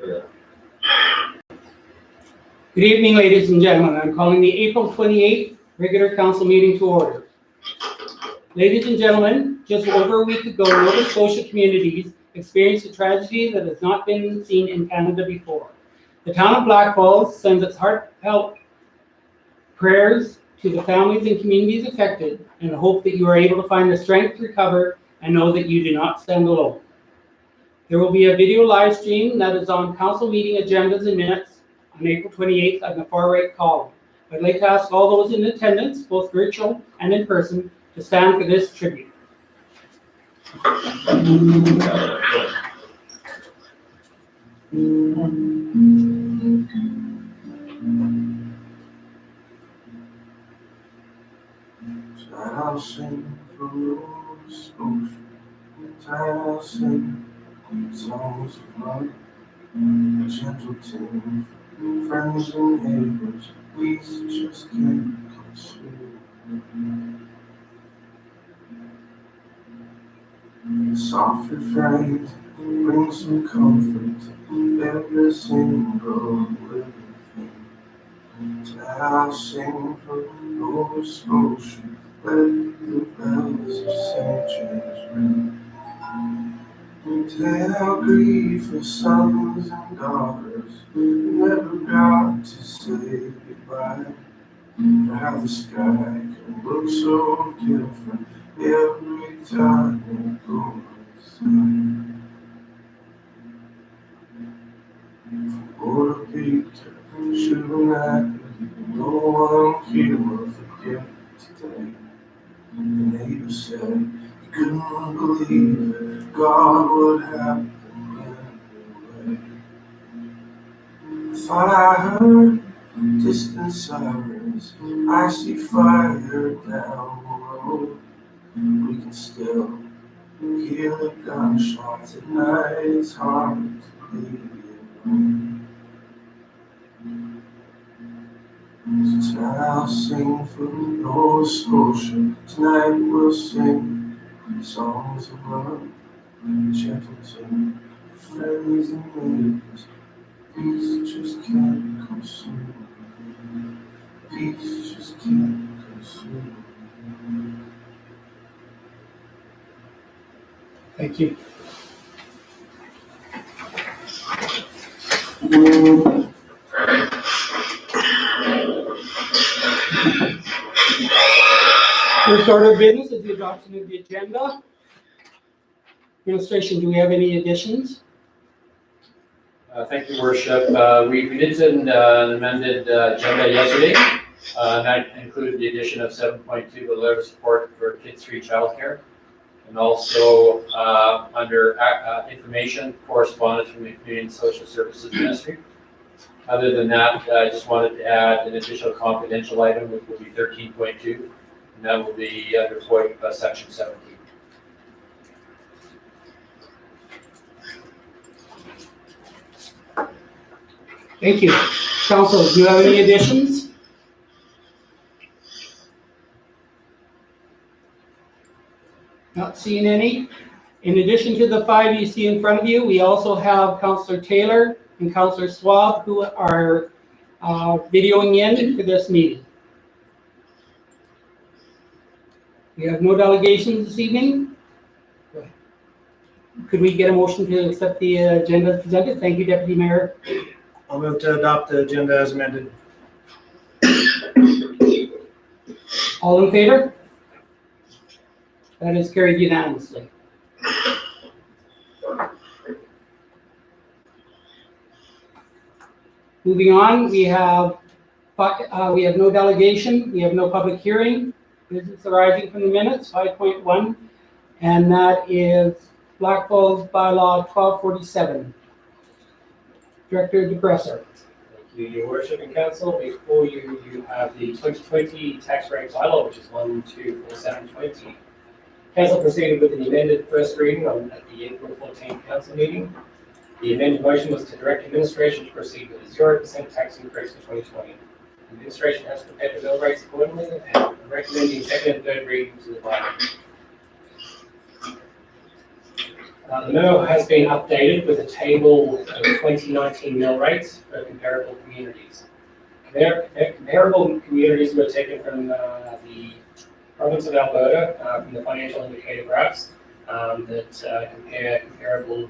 Good evening, ladies and gentlemen. I'm calling the April 28th regular council meeting to order. Ladies and gentlemen, just over a week ago, Nova Scotia communities experienced a tragedy that has not been seen in Canada before. The town of Blackfalds sends its heartfelt prayers to the families and communities affected and hope that you are able to find the strength to recover and know that you do not stand alone. There will be a video live stream that is on council meeting agendas and minutes on April 28th on the far right column. I'd like to ask all those in attendance, both virtual and in person, to stand for this tribute. I'll sing from Nova Scotia. I'll sing songs of love, a gentle tune, friends and neighbors, we just can't consume. Soft refrains bring some comfort to every single living thing. So I'll sing from Nova Scotia, let the bells of St. James ring. Tell grief of sons and daughters who never got to say goodbye. For how the sky can look so different every time it goes outside. From Puerto Peter to Napa, no one here will forget today. The neighbor said he couldn't believe it, God would happen anyway. I thought I heard distant sirens, I see fire down the road. We can still hear the gunshots at night, it's hard to leave alone. So tonight I'll sing from Nova Scotia, tonight we'll sing songs of love, gentle tune, friends and neighbors, peace just can't consume. Peace just can't consume. Thank you. First order of business is the adoption of the agenda. Administration, do we have any additions? Thank you, Worship. We did send an amended agenda yesterday, and that included the addition of 7.2, the letter of support for Kids Free Childcare, and also under information, correspondence from the Community and Social Services Ministry. Other than that, I just wanted to add an additional confidential item, which will be 13.2, and that will be under FOIP section 17. Thank you. Council, do you have any additions? Not seeing any. In addition to the 5 you see in front of you, we also have Councillor Taylor and Councillor Swab who are videoing in for this meeting. We have no delegations this evening. Could we get a motion to accept the agenda as presented? Thank you, Deputy Mayor. I'll move to adopt the agenda as amended. All in favor? That is carried unanimously. Moving on, we have no delegation, we have no public hearing. Business arising from the minutes, 5.1, and that is Blackfalds Bylaw 1247. Director DeBresser. Thank you, Your Worship and Council. Before you, you have the 2020 tax rate bylaw, which is 124720. Council proceeded with the amended first reading at the April 14th council meeting. The amended motion was to direct administration to proceed with a 0% tax increase for 2020. The administration has prepared the bill rates accordingly and recommending second and third readings of the bylaw. The memo has been updated with a table of 2019 mill rates for comparable communities. Comparable communities were taken from the province of Alberta, from the financial indicator graphs that compare comparable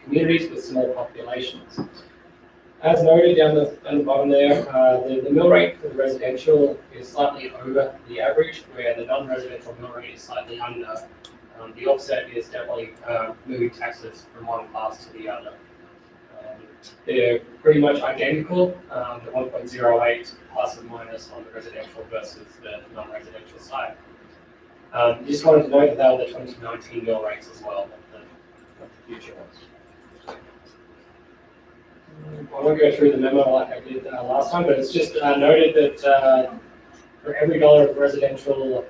communities with similar populations. As noted down the bottom there, the mill rate for the residential is slightly over the average, where the non-residential mill rate is slightly under. The offset is definitely moving taxes from one class to the other. They're pretty much identical, the 1.08 plus or minus on the residential versus the non-residential side. Just wanted to note that they were the 2019 mill rates as well, not the future ones. I won't go through the memo like I did last time, but it's just noted that for every dollar of residential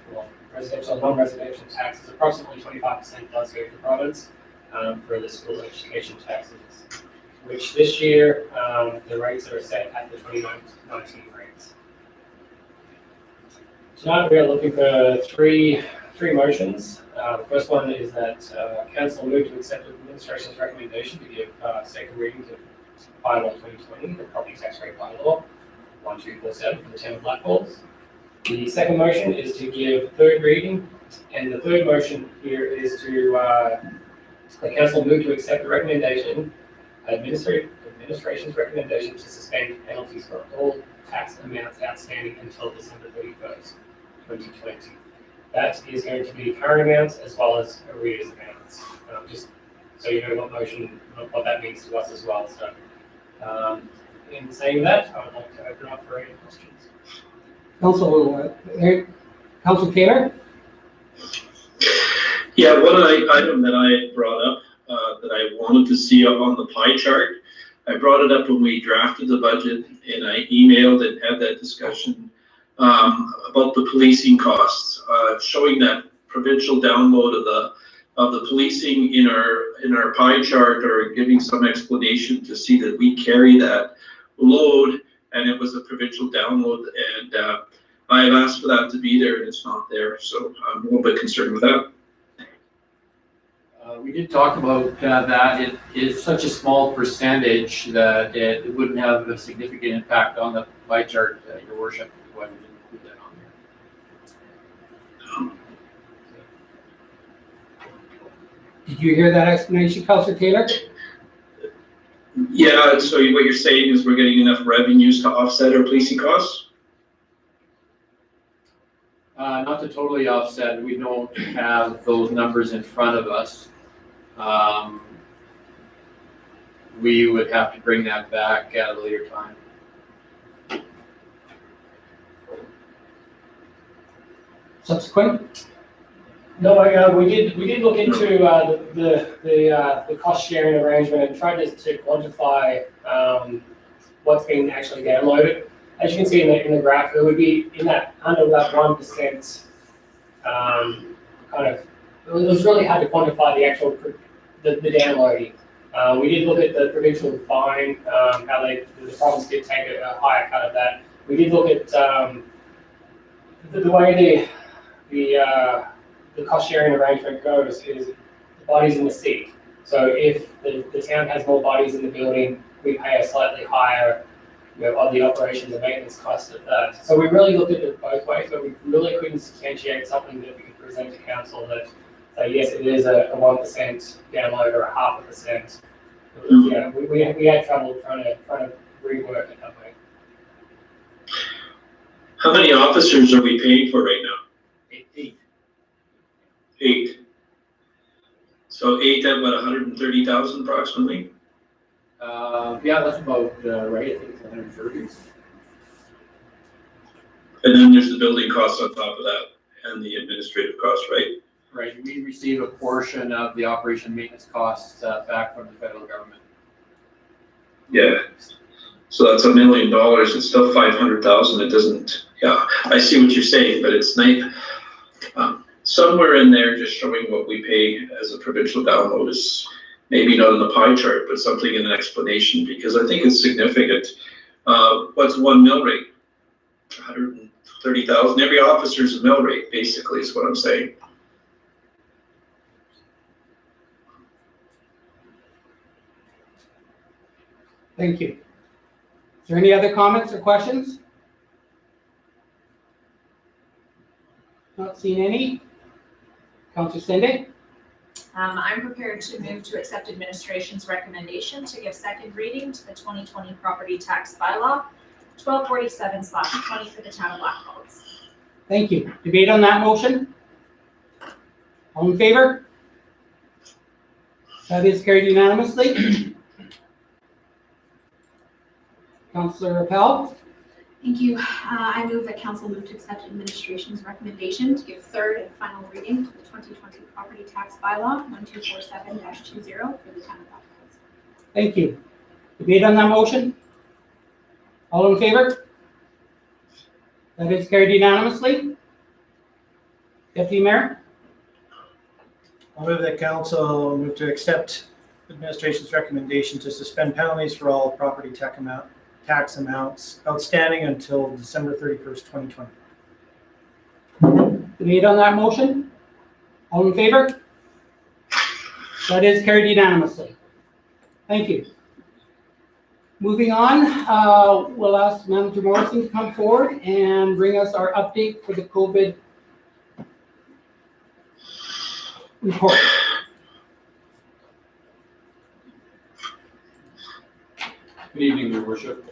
and non-residential taxes, approximately 25% does go to the province for the school education taxes, which this year the rates are set at the 2019 rates. Tonight we are looking for three motions. The first one is that council move to accept the administration's recommendation to give second reading to bylaw 2020, the property tax rate bylaw 1247 for the town of Blackfalds. The second motion is to give third reading, and the third motion here is to the council move to accept the recommendation, administration's recommendation to suspend penalties for all tax amounts outstanding until December 31st, 2020. That is going to be current amounts as well as arrears amounts. Just so you know what that means to us as well. So, in saying that, I would like to open up for any questions. Council Taylor? Yeah, one item that I had brought up that I wanted to see up on the pie chart. I brought it up when we drafted the budget, and I emailed and had that discussion about the policing costs, showing that provincial download of the policing in our pie chart, or giving some explanation to see that we carry that load, and it was a provincial download, and I have asked for that to be there, and it's not there, so I'm a little bit concerned with that. We did talk about that. It is such a small percentage that it wouldn't have a significant impact on the pie chart, Your Worship, why we didn't include that on there. Did you hear that explanation, Councillor Taylor? Yeah, so what you're saying is we're getting enough revenues to offset our policing costs? Not to totally offset, we don't have those numbers in front of us. We would have to bring that back at a later time. Subsequent? No, we did look into the cost sharing arrangement and tried to quantify what's been actually downloaded. As you can see in the graph, it would be in that under that 1% kind of. It was really hard to quantify the actual the downloading. We did look at the provincial fine, how the province did take a higher cut of that. We did look at the way the cost sharing arrangement goes is the bodies in the seat. So if the town has more bodies in the building, we pay a slightly higher, of the operations and maintenance cost of that. So we really looked at it both ways, but we really couldn't substantiate something that we could present to council that say, yes, it is a 1% download or a 0.5%. Yeah, we had trouble trying to rework it that way. How many officers are we paying for right now? 8. 8. So 8 at what, 130,000 approximately? Yeah, that's about right. I think it's 130. And then there's the building costs on top of that, and the administrative costs, right? Right. We receive a portion of the operation and maintenance costs back from the federal government. Yeah. So that's $1 million. It's still 500,000. It doesn't. Yeah, I see what you're saying, but it's nice. Somewhere in there, just showing what we pay as a provincial download is maybe not in the pie chart, but something in an explanation, because I think it's significant. What's one mill rate? 130,000. Every officer's a mill rate, basically, is what I'm saying. Thank you. Is there any other comments or questions? Not seeing any. Councillor Sende? I'm prepared to move to accept administration's recommendation to give second reading to the 2020 property tax bylaw, 1247/20 for the town of Blackfalds. Thank you. Debate on that motion? All in favor? That is carried unanimously. Councillor Appel? Thank you. I move that council move to accept administration's recommendation to give third and final reading to the 2020 property tax bylaw 1247-20 for the town of Blackfalds. Thank you. Debate on that motion? All in favor? That is carried unanimously. Deputy Mayor? I'll move that council move to accept administration's recommendation to suspend penalties for all property tax amounts outstanding until December 31st, 2020. Debate on that motion? All in favor? That is carried unanimously. Thank you. Moving on, we'll ask Manager Morrison to come forward and bring us our update for the COVID report. Good evening, Your Worship,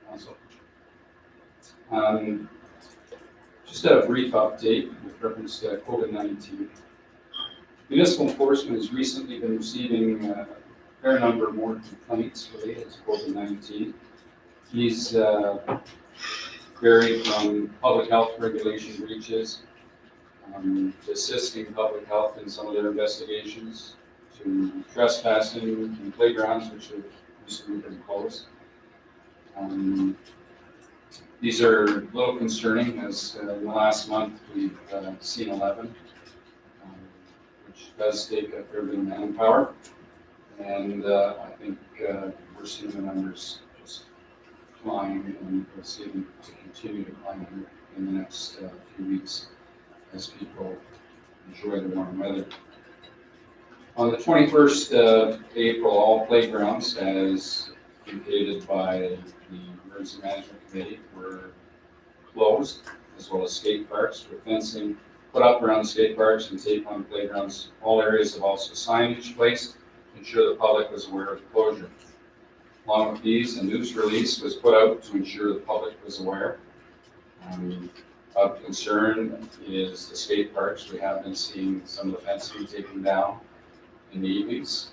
Council. Just a brief update with reference to COVID-19. Municipal enforcement has recently been receiving a fair number more complaints related to COVID-19. These vary from public health regulation breaches, to assisting public health in some of their investigations, to trespassing in playgrounds, which have recently been closed. These are a little concerning, as in the last month we've seen 11, which does take a fair bit of manpower. And I think we're seeing the numbers just climb, and we'll see them to continue to climb in the next few weeks as people enjoy the warm weather. On the 21st of April, all playgrounds, as indicated by the Emergency Management Committee, were closed, as well as skate parks, with fencing put up around skate parks and tape on playgrounds. All areas have also signage placed to ensure the public was aware of the closure. Along with these, a news release was put out to ensure the public was aware. Of concern is the skate parks. We have been seeing some of the fencing taken down in the evenings,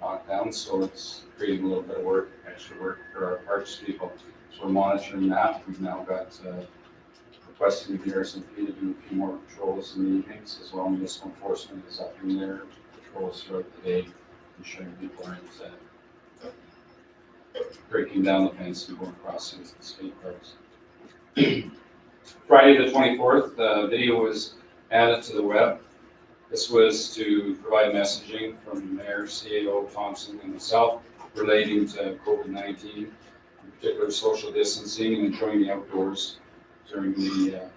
knocked down, so it's creating a little bit of extra work for our parks people. So we're monitoring that. We've now got requesting the RSMP to do a few more patrols in the evenings, as well. Municipal enforcement is up in their patrols throughout the day, ensuring people aren't breaking down the fence and going across into the skate parks. Friday the 24th, the video was added to the web. This was to provide messaging from Mayor CAO Thompson and myself relating to COVID-19, in particular social distancing and enjoying the outdoors during the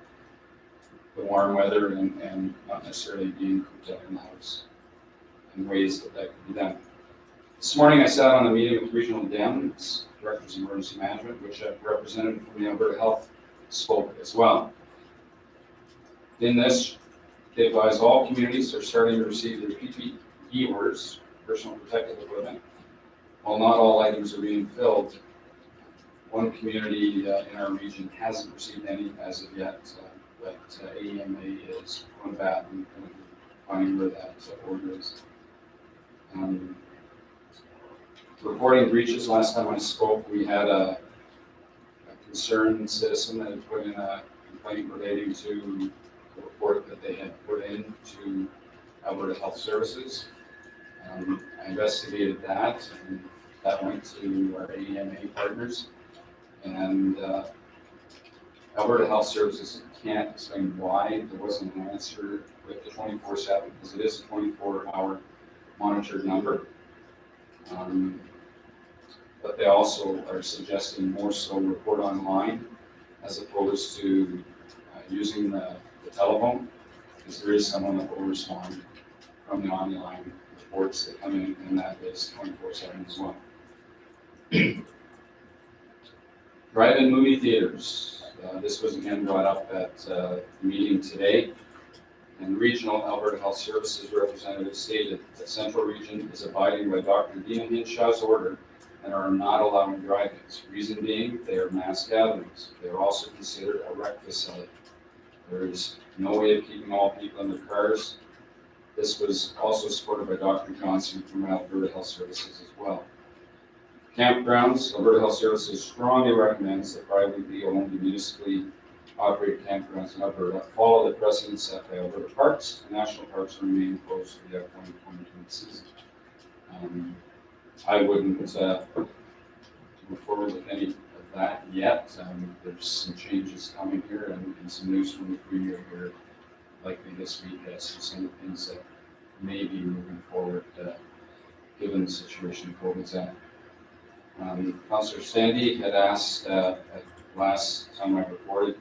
warm weather and not necessarily being cooped up in the house, and ways that could be done. This morning I sat on a meeting with Regional DEMS, Directors of Emergency Management, which a representative from the Alberta Health spoke as well. In this, they advise all communities are starting to receive their PPE orders, personal protective equipment. While not all items are being filled, one community in our region hasn't received any as of yet, but AEMA is going back and finding where that order is. Reporting breaches, last time I spoke, we had a concerned citizen that had put in a complaint relating to the report that they had put in to Alberta Health Services. I investigated that, and that went to our AEMA partners. And Alberta Health Services can't explain why there wasn't an answer with the 24/7, because it is a 24-hour monitored number. But they also are suggesting more so report online as opposed to using the telephone, because there is someone that will respond from the online reports that come in, and that is 24/7 as well. Drive-in movie theaters. This was again brought up at the meeting today. And regional Alberta Health Services representative stated that Central Region is abiding by Dr. Dina Hinshaw's order and are not allowing drive-ins. Reason being, they are mass gatherings. They are also considered a rec facility. There is no way of keeping all people in their cars. This was also supported by Dr. Johnson from Alberta Health Services as well. Campgrounds, Alberta Health Services strongly recommends that privately owned and municipally operated campgrounds in Alberta follow the precedent set by Alberta Parks and National Parks and remain closed for the upcoming 2020 season. I wouldn't move forward with any of that yet. There's some changes coming here and some news from the Premier here likely this week as to some of the things that may be moving forward given the situation COVID's at. Councillor Sandy had asked at last time I reported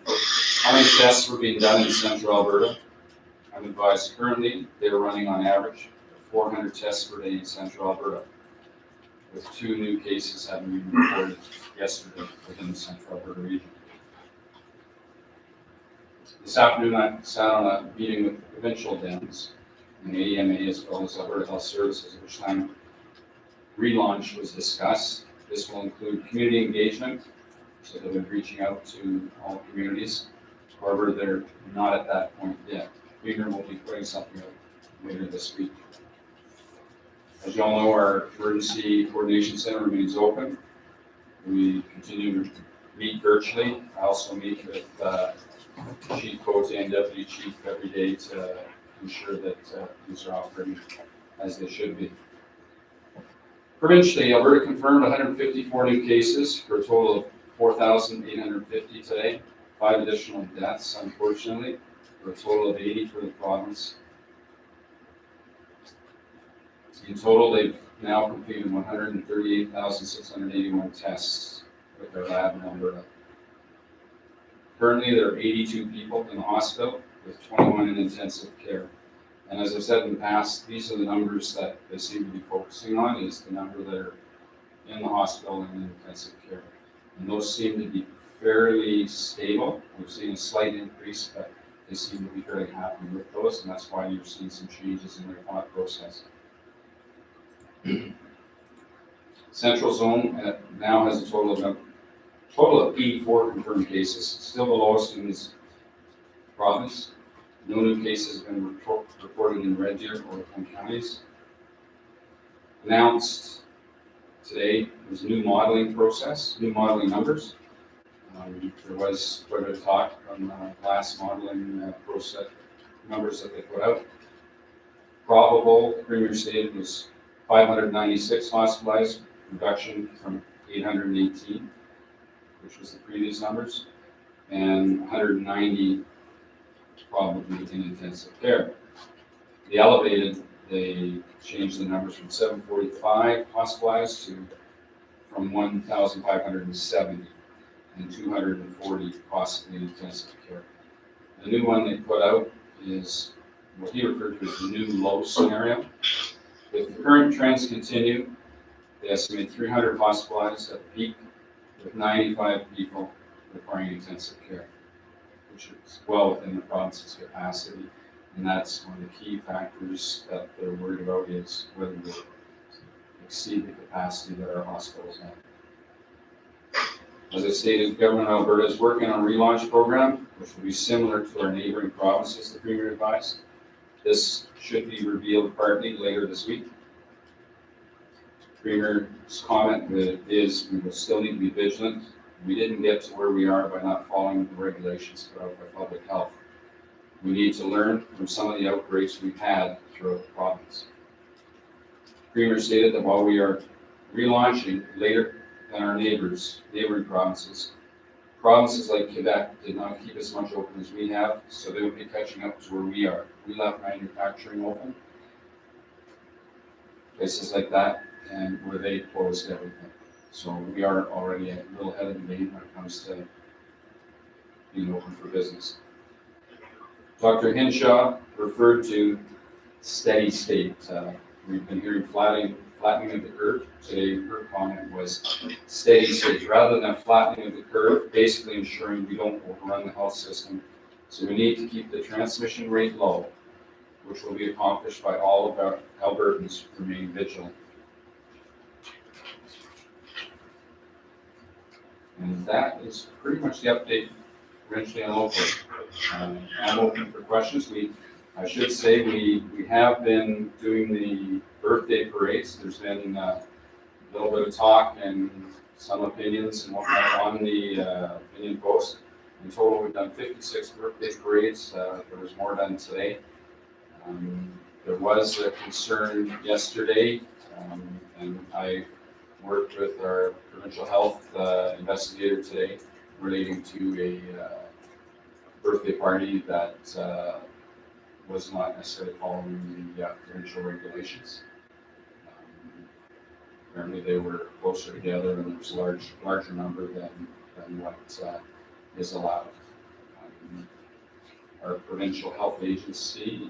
how many tests were being done in central Alberta. I'm advised currently they are running on average 400 tests per day in central Alberta, with 2 new cases having been reported yesterday within the central Alberta region. This afternoon I sat on a meeting with provincial DEMS and the AMA as well as Alberta Health Services, at which time relaunch was discussed. This will include community engagement, so they've been reaching out to all communities. However, they're not at that point yet. Premier will be putting something out later this week. As you all know, our emergency coordination center remains open. We continue to meet virtually. I also meet with Chief Cote and Deputy Chief every day to ensure that things are operating as they should be. Provincially, Alberta confirmed 154 new cases for a total of 4,850 today. 5 additional deaths, unfortunately, for a total of 80 for the province. In total, they've now completed 138,681 tests with their lab in Alberta. Currently, there are 82 people in the hospital with 21 in intensive care. And as I've said in the past, these are the numbers that they seem to be focusing on, is the number that are in the hospital and in intensive care. And those seem to be fairly stable. We've seen a slight increase, but they seem to be fairly happy with those, and that's why you're seeing some changes in their thought process. Central Zone now has a total of 84 confirmed cases, still the lowest in this province. No new cases have been reported in Red Deer or Oakland counties. Announced today was a new modeling process, new modeling numbers. There was quite a bit of talk from the last modeling process numbers that they put out. Probable, the Premier stated, was 596 hospitalized, reduction from 818, which was the previous numbers, and 190 probably in intensive care. The elevated, they changed the numbers from 745 hospitalized to from 1,570 and 240 possibly in intensive care. The new one they put out is what he referred to as the new low scenario. If the current trends continue, they estimate 300 hospitalized at the peak with 95 people requiring intensive care, which is well within the province's capacity. And that's one of the key factors that they're worried about, is whether they exceed the capacity that our hospitals have. As I stated, Government of Alberta is working on a relaunch program, which will be similar to our neighboring provinces, the Premier advised. This should be revealed partly later this week. Premier's comment is we will still need to be vigilant. We didn't get to where we are by not following the regulations put out by public health. We need to learn from some of the outbreaks we've had throughout the province. Premier stated that while we are relaunching later than our neighboring provinces, provinces like Quebec did not keep as much open as we have, so they will be catching up to where we are. We left manufacturing open, places like that, and where they closed everything. So we are already a little ahead of the game when it comes to being open for business. Dr. Hinshaw referred to steady state. We've been hearing flattening of the curve. Today, her comment was steady state, rather than a flattening of the curve, basically ensuring we don't overrun the health system. So we need to keep the transmission rate low, which will be accomplished by all of our Albertans remaining vigilant. And that is pretty much the update provincially and locally. I'm open for questions. I should say we have been doing the birthday parades. There's been a little bit of talk and some opinions and whatnot on the opinion post. In total, we've done 56 birthday parades. There was more done today. There was a concern yesterday, and I worked with our provincial health investigator today relating to a birthday party that was not necessarily following the provincial regulations. Apparently they were closer together and there was a larger number than what is allowed. Our provincial health agency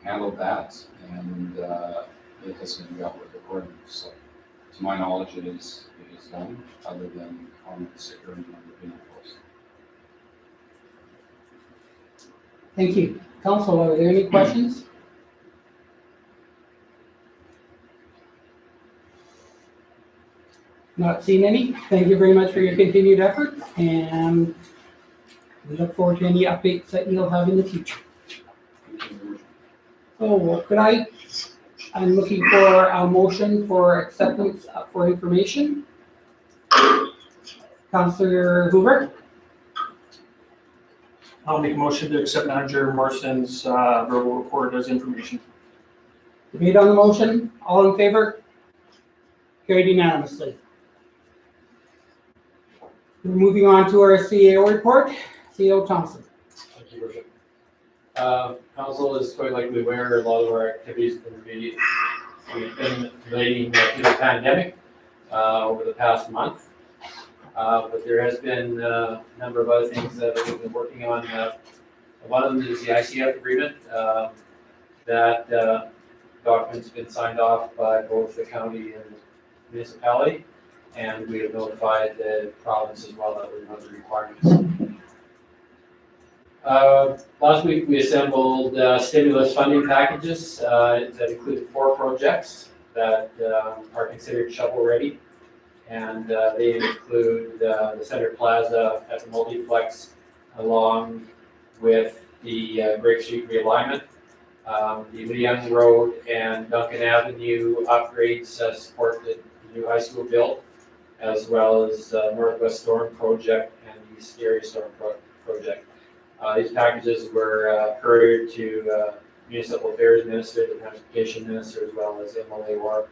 handled that, and it has been dealt with accordingly. So, to my knowledge, it is done, other than comments occurring on the opinion post. Thank you. Council, are there any questions? Not seeing any. Thank you very much for your continued effort, and we look forward to any updates that you'll have in the future. So I'm looking for a motion for acceptance for information. Councillor Hoover, I'll make a motion to accept Manager Morrison's verbal report as information. debate on the motion. All in favor? Carried unanimously. We're moving on to our CEO report. CEO Thompson. Thank you, Worship. Council is quite likely aware a lot of our activities we've been relating to the pandemic over the past month. But there has been a number of other things that we've been working on. One of them is the ICF agreement. That document's been signed off by both the county and the municipality, and we have notified the province as well that we're one of the requirements. Last week we assembled stimulus funding packages that included 4 projects that are considered shovel-ready. And they include the Center Plaza at the multiplex, along with the Grape Street realignment, the Leon Road and Duncan Avenue upgrades support the new high school build, as well as Northwest Storm Project and the East Area Storm Project. These packages were couriered to Municipal Affairs Minister, the Transportation Minister, as well as MLA Warp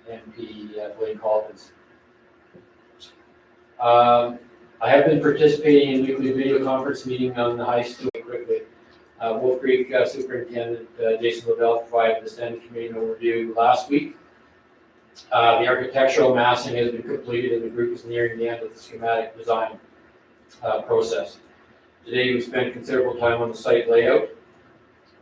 and MP Blaine Collins. I have been participating in weekly video conference meeting on the high school quickly. Wolf Creek Superintendent Jason Lavelle provided the standing committee overview last week. The architectural massing has been completed and the group is nearing the end of the schematic design process. Today we spent considerable time on the site layout.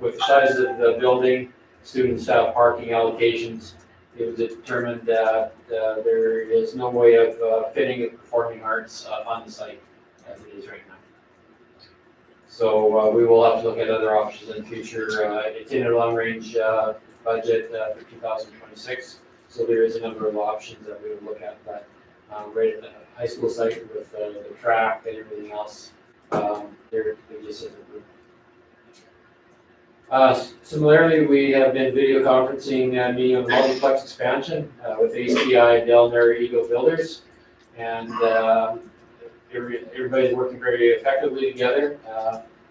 With the size of the building, student staff parking allocations, it was determined that there is no way of fitting a performing arts on the site as it is right now. So we will have to look at other options in the future. It's in a long-range budget for 2026, so there is a number of options that we would look at. But right at the high school site with the track and everything else, there just isn't room. Similarly, we have been video conferencing meeting on the multiplex expansion with ACI, Delner, Eagle Builders, and everybody's working very effectively together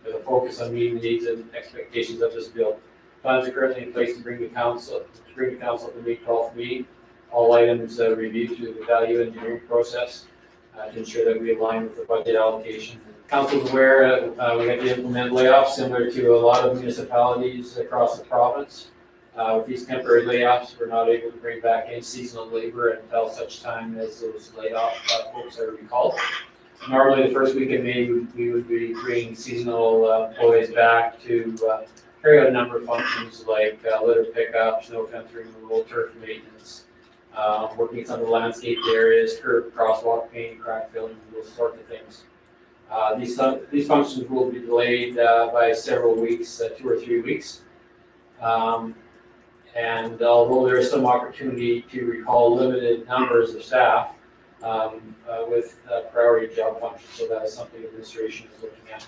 with a focus on meeting the needs and expectations of this build. Plans are currently in place to bring the council to May 12th meeting. All items reviewed through the value engineering process to ensure that we align with the budget allocation. Council is aware we have to implement layoffs similar to a lot of municipalities across the province. With these temporary layoffs, we're not able to bring back any seasonal labor until such time as those layoff folks are recalled. Normally, the first week in May, we would be bringing seasonal employees back to carry out a number of functions like litter pickup, snow fence removal, turf maintenance, working in some of the landscaped areas, curb, crosswalk painting, crack filling, those sorts of things. These functions will be delayed by several weeks, 2 or 3 weeks. And although there is some opportunity to recall limited numbers of staff with priority job functions, so that is something administration is looking at.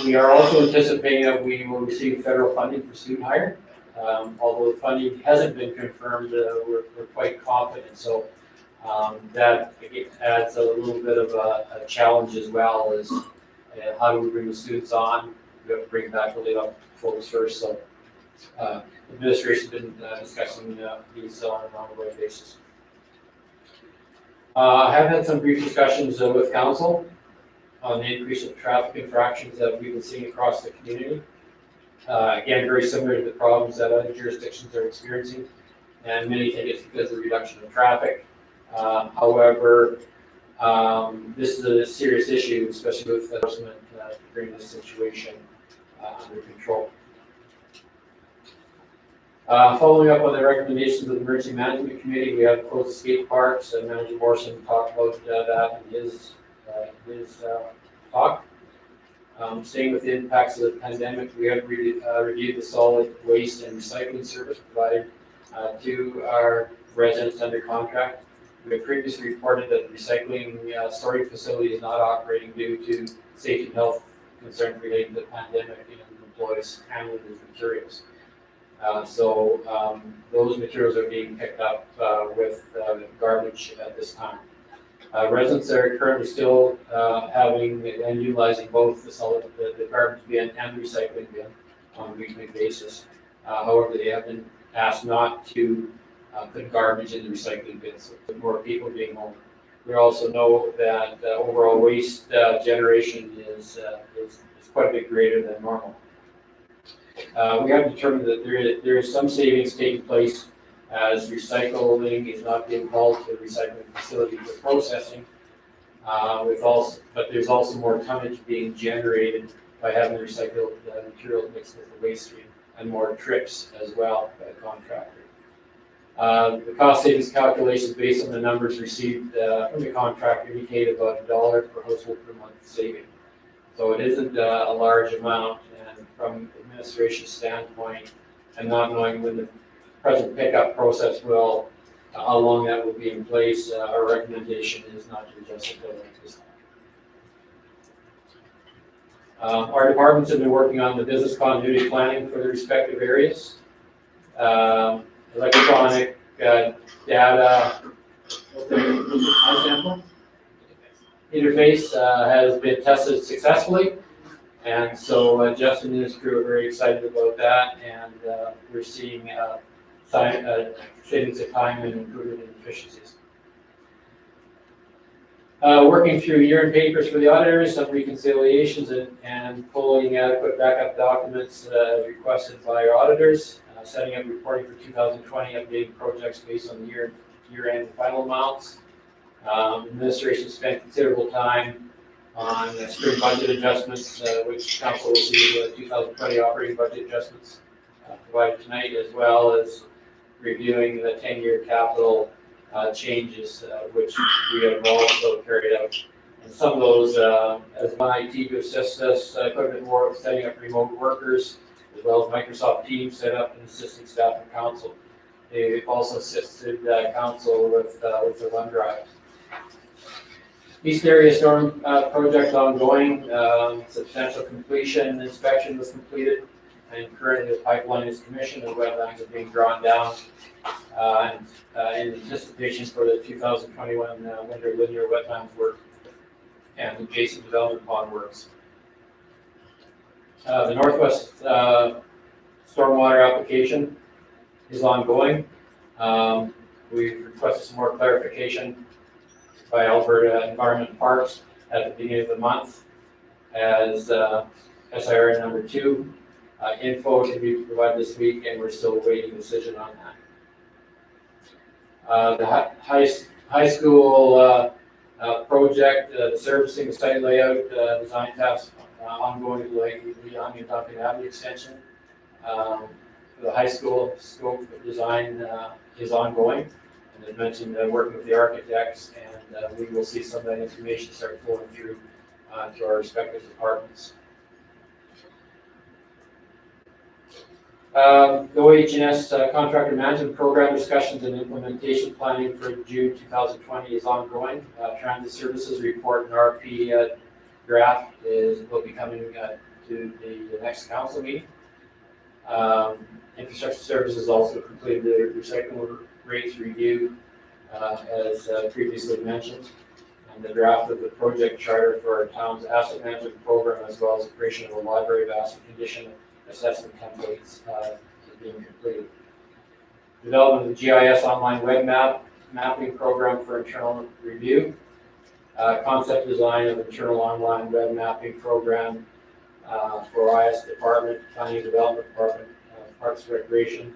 We are also anticipating that we will receive federal funding for student hire. Although the funding hasn't been confirmed, we're quite confident. So that adds a little bit of a challenge as well, is how do we bring the students on? We have to bring back the laid-off folks first. So administration's been discussing these on an ongoing basis. I have had some brief discussions with council on the increase of traffic infractions that we've been seeing across the community. Again, very similar to the problems that other jurisdictions are experiencing, and many think it's because of the reduction of traffic. However, this is a serious issue, especially with enforcement to bring this situation under control. Following up on the recommendations of the Emergency Management Committee, we have closed skate parks, and Manager Morrison talked about that in his talk. Staying with the impacts of the pandemic, we have reviewed the solid waste and recycling service provided to our residents under contract. We have previously reported that the recycling storage facility is not operating due to safety and health concerns related to the pandemic and employees handling these materials. So those materials are being picked up with garbage at this time. Residents are currently still having and utilizing both the garbage bin and the recycling bin on a weekly basis. However, they have been asked not to put garbage in the recycling bin, so more people being home. We also know that overall waste generation is quite a bit greater than normal. We have determined that there is some savings taking place as recycling is not being hauled to the recycling facility for processing. But there's also more tonnage being generated by having the recycled materials mixed with the waste stream, and more trips as well by the contractor. The cost savings calculations based on the numbers received from the contractor indicate about $1 per household per month saving. So it isn't a large amount, and from administration standpoint, and not knowing when the present pickup process will, how long that will be in place, our recommendation is not to adjust it at this time. Our departments have been working on the business continuity planning for the respective areas. Electronic data interface has been tested successfully, and so Justin and his crew are very excited about that, and we're seeing savings of time and improvement in efficiencies. Working through year-end papers for the auditors, some reconciliations, and pulling adequate backup documents requested by our auditors. Setting up reporting for 2020, updating projects based on the year-end final amounts. Administration spent considerable time on spring budget adjustments, which council will see the 2020 operating budget adjustments provided tonight, as well as reviewing the 10-year capital changes, which we have also carried out. And some of those, as one IT to assist us, quite a bit more setting up remote workers, as well as Microsoft Teams set up and assisting staff and council. They also assisted council with the OneDrive. East Area Storm project ongoing. Substantial completion inspection was completed, and currently the pipeline is commissioned and wetlands are being drawn down in anticipation for the 2021 winter linear wetlands work and adjacent development pond works. The Northwest stormwater application is ongoing. We've requested some more clarification by Alberta Environment and Parks at the beginning of the month as SIR number 2. Info should be provided this week, and we're still awaiting a decision on that. The high school project, the servicing, the site layout, design task ongoing like Leon and Duncan Avenue extension. For the high school, scope of design is ongoing. And as mentioned, working with the architects, and we will see some of that information start flowing through to our respective departments. The OH&S contractor management program discussions and implementation planning for June 2020 is ongoing. Transit services report and RP draft will be coming to the next council meeting. Infrastructure services also completed the recycling rates review as previously mentioned. And the draft of the project charter for our town's asset management program, as well as the creation of a library of asset condition assessment templates is being completed. Development of the GIS online web mapping program for internal review. Concept design of internal online web mapping program for IS department, planning development department, parks and recreation.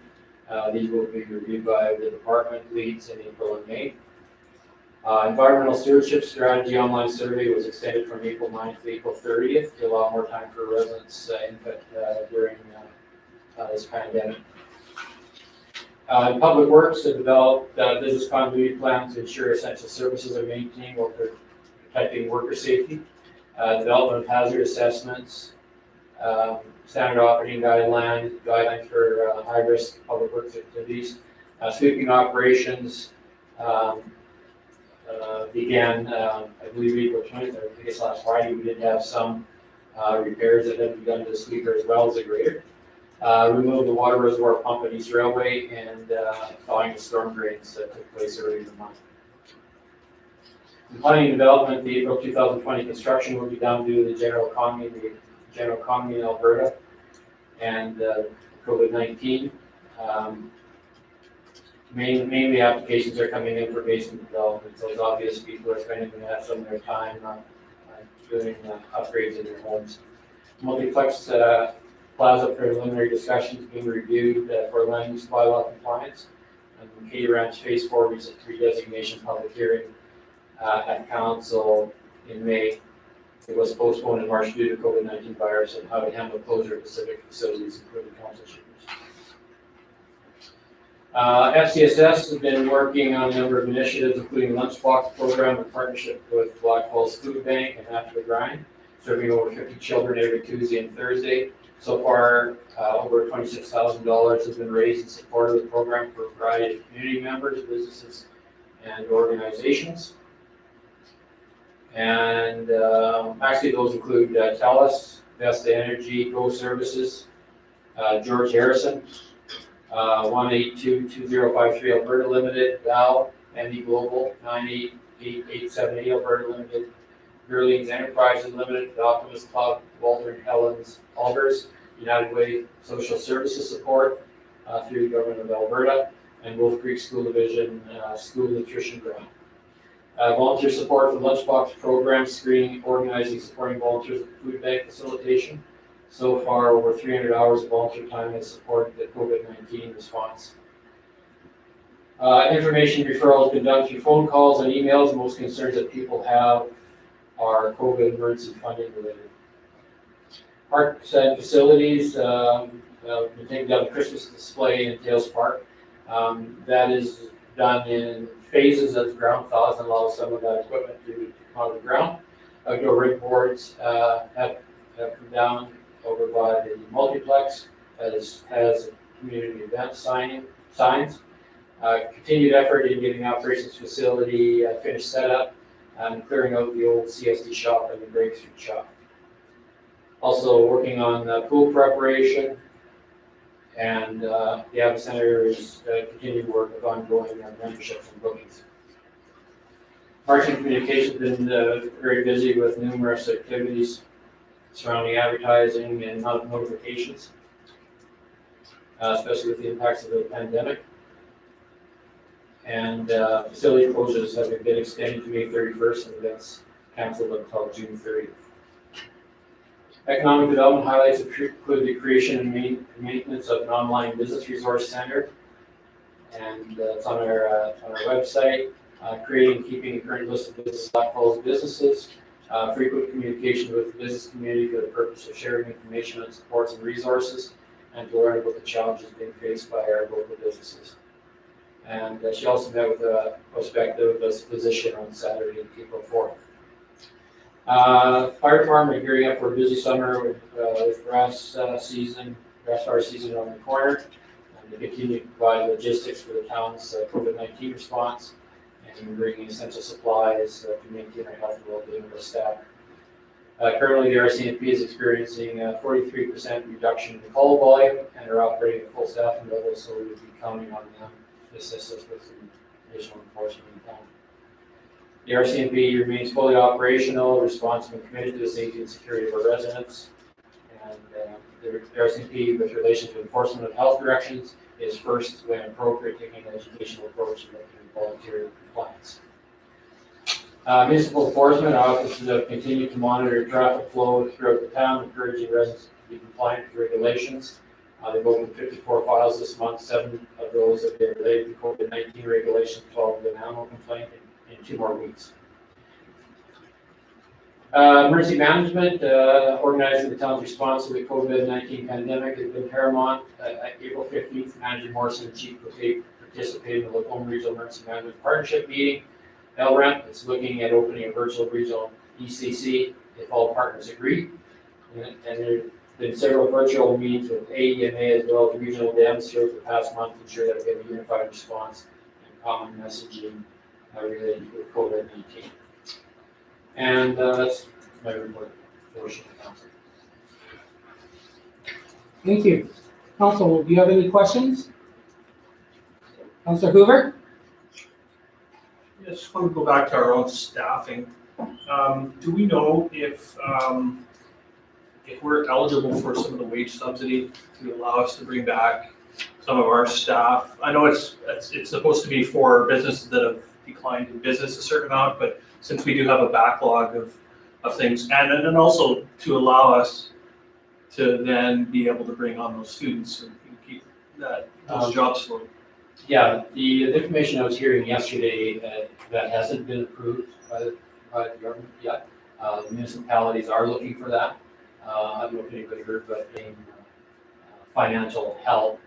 These will be reviewed by the department leads in April and May. Environmental stewardship strategy online survey was extended from April 9th to April 30th to allow more time for residents' input during this pandemic. Public Works to develop business continuity plan to ensure essential services are maintained while protecting worker safety. Development of hazard assessments, standard operating guidelines for high-risk public works activities. Sweeping operations began, I believe, April 20th. I guess last Friday we did have some repairs that had been done to the sweeper as well as the grader. Remove the water reservoir pump at East Railway, and thawing the storm drains that took place earlier in the month. In planning and development, the April 2020 construction will be done due to the general economy in Alberta and COVID-19. Mainly applications are coming in for basement development, so it's obvious people are spending some of their time doing upgrades in their homes. Multiplex Plaza preliminary discussions being reviewed for land use bylaw compliance. And Katy Ranch Phase 4 redesignation public hearing at council in May. It was postponed in March due to COVID-19 virus and how to handle closure of specific facilities, including council chambers. FCSS has been working on a number of initiatives, including lunchbox program in partnership with Blackfalds Food Bank and After the Grind, serving over 50 children every Tuesday and Thursday. So far, over $26,000 has been raised in support of the program for a variety of community members, businesses, and organizations. And actually, those include TELUS, Vesta Energy, Go Services, George Harrison, 1822053 Alberta Limited, Val, MD Global, 98878 Alberta Limited, Girlings Enterprises Limited, the Optimist Club, Walter and Helen's Albers, United Way Social Services Support through the Government of Alberta, and Wolf Creek School Division School Nutrition Grant. Volunteer support for Lunchbox program, screening, organizing, supporting volunteers at food bank facilitation. So far, over 300 hours of volunteer time has supported the COVID-19 response. Information referrals been done through phone calls and emails. Most concerns that people have are COVID emergency funding related. Parks and facilities, been taking down the Christmas display in Tails Park. That is done in phases as ground thaws and allows some of that equipment to come out of the ground. Outdoor rig boards have come down over by the multiplex that has community event signs. Continued effort in getting operations facility finished setup and clearing out the old CSD shop and the Drake Street shop. Also working on pool preparation, and the Abbott Center is continuing work with ongoing memberships and bookings. Marketing communication has been very busy with numerous activities surrounding advertising and notifications, especially with the impacts of the pandemic. And facility closures have been extended to May 31st and events canceled until June 30th. Economic development highlights include the creation and maintenance of an online business resource center, and it's on our website. Creating and keeping a current list of Blackfalds businesses, frequent communication with the business community for the purpose of sharing information on supports and resources, and to learn about the challenges being faced by our local businesses. And she also met with a prospective physician on Saturday, April 4th. Fire department gearing up for a busy summer with grass fire season around the corner, and to continue to provide logistics for the town's COVID-19 response, and bringing essential supplies to maintain our health and well-being of our staff. Currently, the RCMP is experiencing a 43% reduction in the call volume and are operating at full staffing levels, so we would be counting on them to assist us with some additional enforcement in town. The RCMP remains fully operational, responsive, and committed to the safety and security of our residents. And the RCMP, with relation to enforcement of health directions, is first, when appropriate, taking an educational approach and looking at voluntary compliance. Municipal enforcement offices have continued to monitor traffic flow throughout the town, encouraging residents to be compliant with regulations. They've opened 54 files this month. 7 of those have been related to COVID-19 regulations, 12 with an animal complaint, in 2 more weeks. Emergency management, organizing the town's response to the COVID-19 pandemic has been paramount. April 15th, Manager Morrison and Chief Cotate participated in the Lacombe Regional Emergency Management Partnership meeting. LREP is looking at opening a virtual regional ECC if all partners agree. And there have been several virtual meetings with AEMA as well as regional DEMs throughout the past month to ensure that we have a unified response and common messaging related to COVID-19. And that's my report for the council. Thank you. Council, do you have any questions? Councilor Hoover? I just want to go back to our own staffing. Do we know if we're eligible for some of the wage subsidy to allow us to bring back some of our staff? I know it's supposed to be for businesses that have declined in business a certain amount, but since we do have a backlog of things, and also to allow us to then be able to bring on those students and keep those jobs flowing. Yeah, the information I was hearing yesterday that hasn't been approved by the government yet. The municipalities are looking for that. I don't know if anybody heard, but financial help,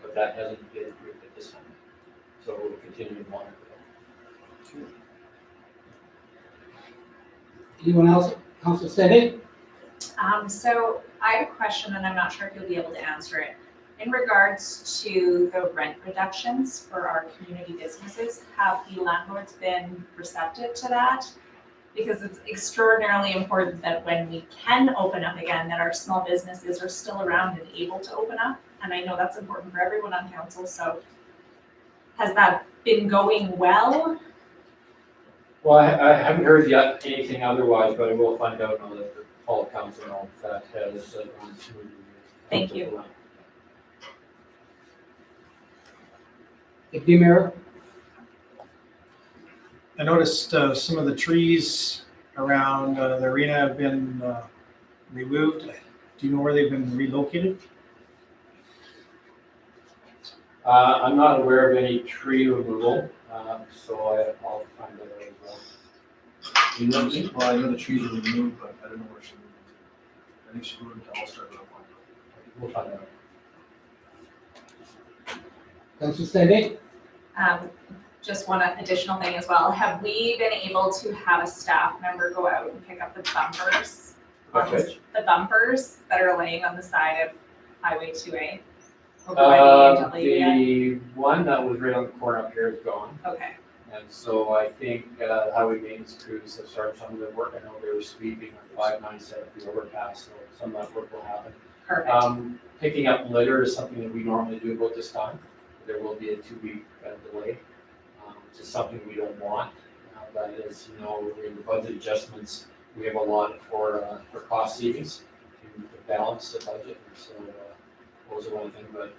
but that hasn't been approved at this time. So we'll continue to monitor that. Anyone else? Councilor Steady? So I have a question, and I'm not sure if you'll be able to answer it. In regards to the rent reductions for our community businesses, have the landlords been receptive to that? Because it's extraordinarily important that when we can open up again, that our small businesses are still around and able to open up. And I know that's important for everyone on council, so has that been going well? Well, I haven't heard yet anything otherwise, but I will find out now that the fall council know if that has gone smoothly. Thank you. Deputy Mayor? I noticed some of the trees around the arena have been removed. Do you know where they've been relocated? I'm not aware of any tree removal, so I'll find that out as well. Well, I know the trees are removed, but I don't know where she moved to. I think she moved to All-Star, but I'll find out. We'll find out. Councilor Steady? Just one additional thing as well. Have we been able to have a staff member go out and pick up the bumpers? The bumpers that are laying on the side of Highway 2A? The one that was right on the corner up here is gone. Okay, And so I think highway maintenance crews have started some of their work. I know they were sweeping on 597 the overpass, so some of that work will happen. perfect. Picking up litter is something that we normally do about this time. There will be a 2-week delay, which is something we don't want. But as you know, in the budget adjustments, we have a lot for cost savings to balance the budget. So those are one thing, but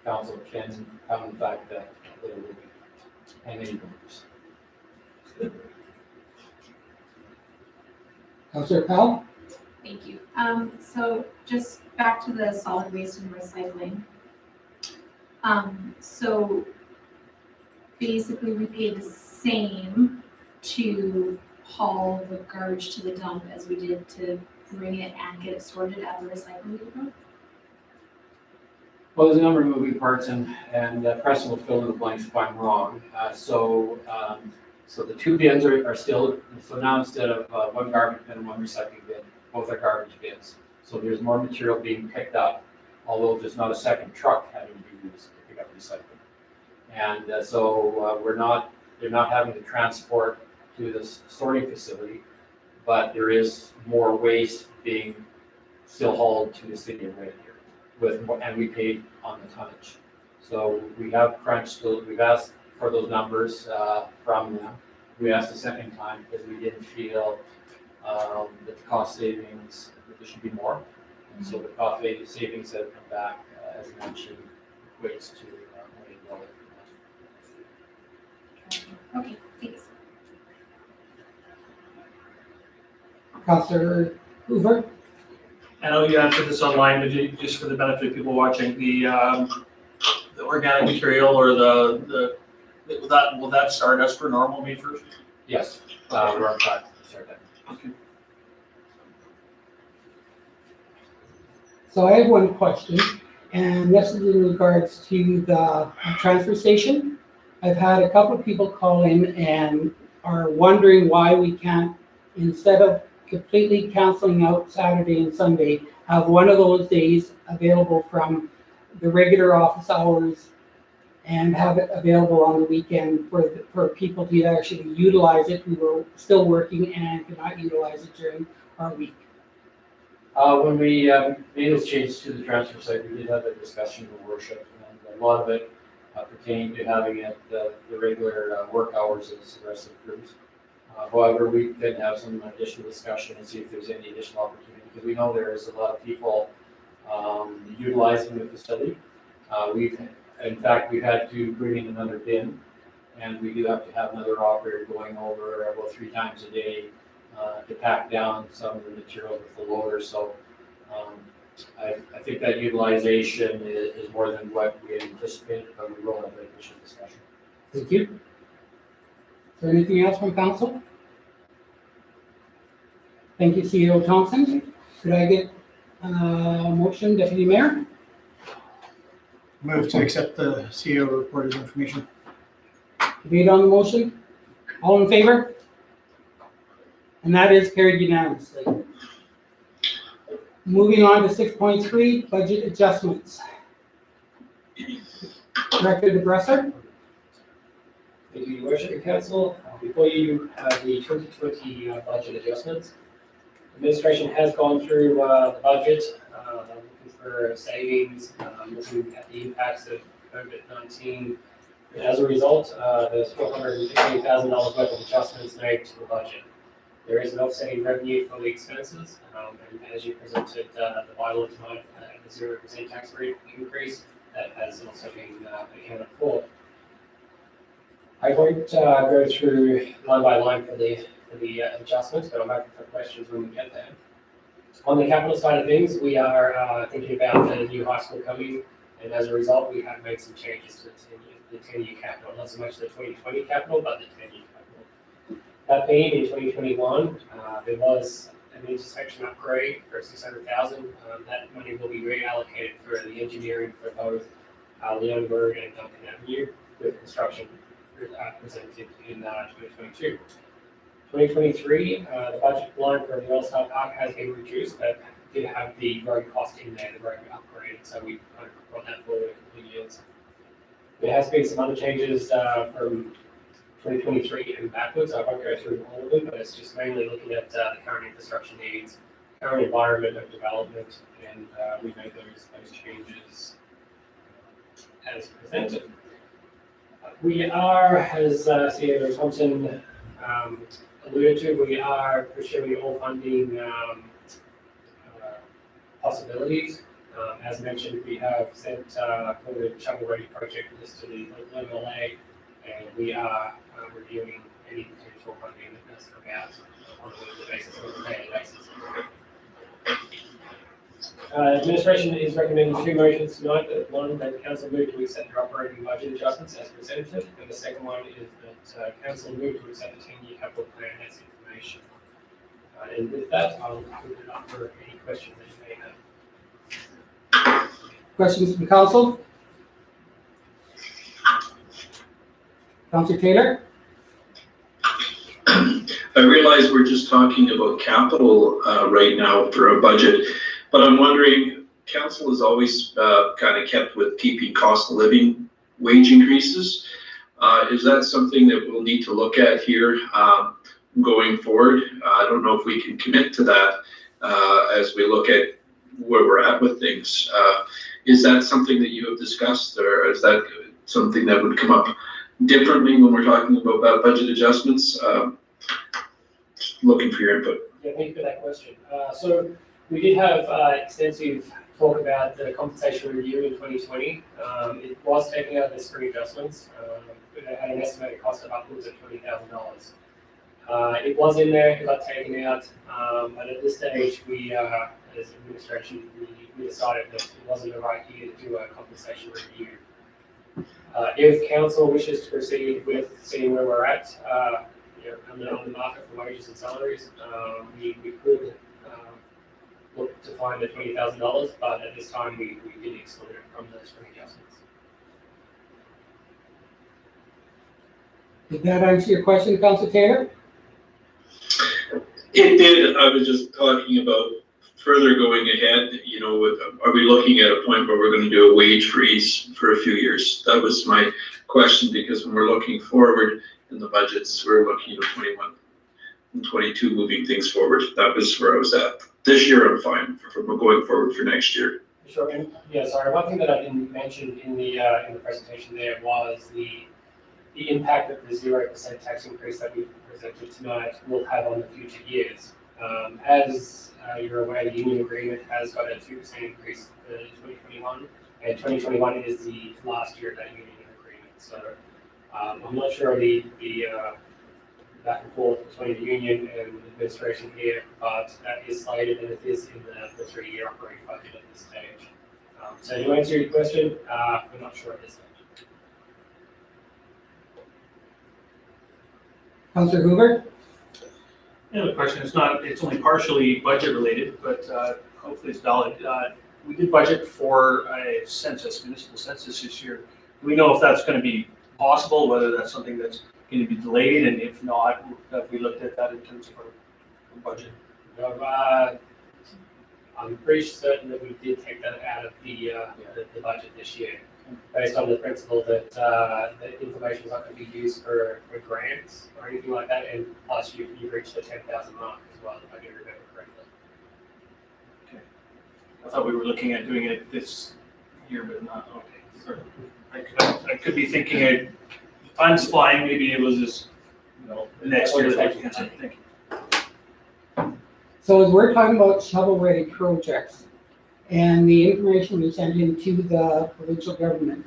council can count on the fact that there will be hanging numbers. Councilor Powell? Thank you. So just back to the solid waste and recycling. So basically we pay the same to haul the garbage to the dump as we did to bring it and get it sorted at the recycling depot? Well, there's a number of moving parts, and Preston will fill in the blanks if I'm wrong. So the two bins are still, so now instead of one garbage bin and one recycling bin, both are garbage bins. So there's more material being picked up, although there's not a second truck having to be used to pick up recycling. And so they're not having to transport to this sorting facility, but there is more waste being still hauled to the city of Red Deer and we paid on the tonnage. So we have crunched, we've asked for those numbers from them. We asked the second time because we didn't feel that the cost savings, that there should be more. And so the cost savings that have come back, as mentioned, equates to $1 million. Okay, thanks. Councillor Hoover? I know you answered this online, but just for the benefit of people watching, the organic material or will that start as per normal May 1st? Yes, we're on track to start that. Okay. So I have one question, and this is in regards to the transfer station. I've had a couple of people call in and are wondering why we can't, instead of completely canceling out Saturday and Sunday, have one of those days available from the regular office hours and have it available on the weekend for people to actually utilize it who are still working and cannot utilize it during our week. When we made this change to the transfer site, we did have a discussion with worship, and a lot of it pertaining to having it the regular work hours as the rest of the crews. However, we can have some additional discussion and see if there's any additional opportunity, because we know there is a lot of people utilizing the facility. In fact, we've had to bring in another bin, and we do have to have another operator going over about 3 times a day to pack down some of the material with the loader. So I think that utilization is more than what we had anticipated, but we will have an additional discussion. Thank you. Is there anything else from council? Thank you, CEO Thompson. Could I get a motion, Deputy Mayor? Move to accept the CEO report as information. Debate on the motion? All in favor? And that is carried unanimously. Moving on to 6.3, budget adjustments. Director DeBresser? Thank you, Your Worship and Council. Before you have the 2020 budget adjustments. Administration has gone through the budget, looking for savings, looking at the impacts of COVID-19. And as a result, there's $415,000 worth of adjustments made to the budget. There is an offsetting revenue for the expenses, and as you presented the bylaw tonight, the 0% tax rate increase, that has also been accounted for. I won't go through line by line for the adjustments, but I'm open for questions when we get there. On the capital side of things, we are thinking about the new high school coming, and as a result, we have made some changes to the 10-year capital, not so much the 2020 capital, but the 10-year capital. That being in 2021, there was an intersection upgrade for $600,000. That money will be reallocated for the engineering for both Leon Road and Duncan Avenue, with construction presented in 2022. 2023, the budget line for the All-Star Park has been reduced, but did have the road cost in there, the road upgrade, so we kind of brought that forward a couple of years. There has been some other changes from 2023 and backwards. I won't go through all of them, but it's just mainly looking at the current infrastructure needs, current environment of development, and we made those changes as presented. We are, as CEO Thompson alluded to, we are pursuing all funding possibilities. As mentioned, we have sent for the shovel-ready project list to the MLA, and we are reviewing any potential funding that does come out on a weekly basis or a daily basis. Administration is recommending two motions tonight. The one, that council move to accept the operating budget adjustments as presented, and the second one is that council move to accept the 10-year capital plan as information. And with that, I'll open it up for any questions that you may have. Questions from council? Councillor Taylor? I realize we're just talking about capital right now for a budget, but I'm wondering, council has always kind of kept with keeping cost of living wage increases. Is that something that we'll need to look at here going forward? I don't know if we can commit to that as we look at where we're at with things. Is that something that you have discussed, or is that something that would come up differently when we're talking about budget adjustments? Looking for your input. Yeah, thank you for that question. So we did have extensive talk about the compensation review in 2020. It was taken out of the spring adjustments. It had an estimated cost of upwards of $20,000. It was in there, it got taken out, but at this stage, we, as administration, we decided that it wasn't the right year to do a compensation review. If council wishes to proceed with seeing where we're at, on the market for wages and salaries, we could look to find the $20,000, but at this time we did exclude it from the spring adjustments. Did that answer your question, Councillor Taylor? It did. I was just talking about further going ahead, are we looking at a point where we're going to do a wage freeze for a few years? That was my question, because when we're looking forward in the budgets, we're looking at 21 and 22 moving things forward. That was where I was at. This year I'm fine for going forward for next year. Sure, and yeah, sorry, one thing that I didn't mention in the presentation there was the impact that the 0% tax increase that we presented tonight will have on the future years. As you're aware, the union agreement has got a 2% increase for 2021, and 2021 is the last year of that union agreement. So I'm not sure the back and forth between the union and the administration here, but that is slated and it is in the 3-year operating budget at this stage. So to answer your question, we're not sure at this stage. Councillor Hoover? The question is it's only partially budget related, but hopefully it's valid. We did budget for a municipal census this year. Do we know if that's going to be possible, whether that's something that's going to be delayed, and if not, have we looked at that in terms of our budget? I'm pretty certain that we did take that out of the budget this year, based on the principle that the information is not going to be used for grants or anything like that, and plus you've reached the 10,000 mark as well, if I do remember correctly. Okay. I thought we were looking at doing it this year, but not, okay. Sorry. I could be thinking time's flying, maybe it was just, the next year that we can say. Thank you. So as we're talking about shovel-ready projects and the information we sent into the provincial government,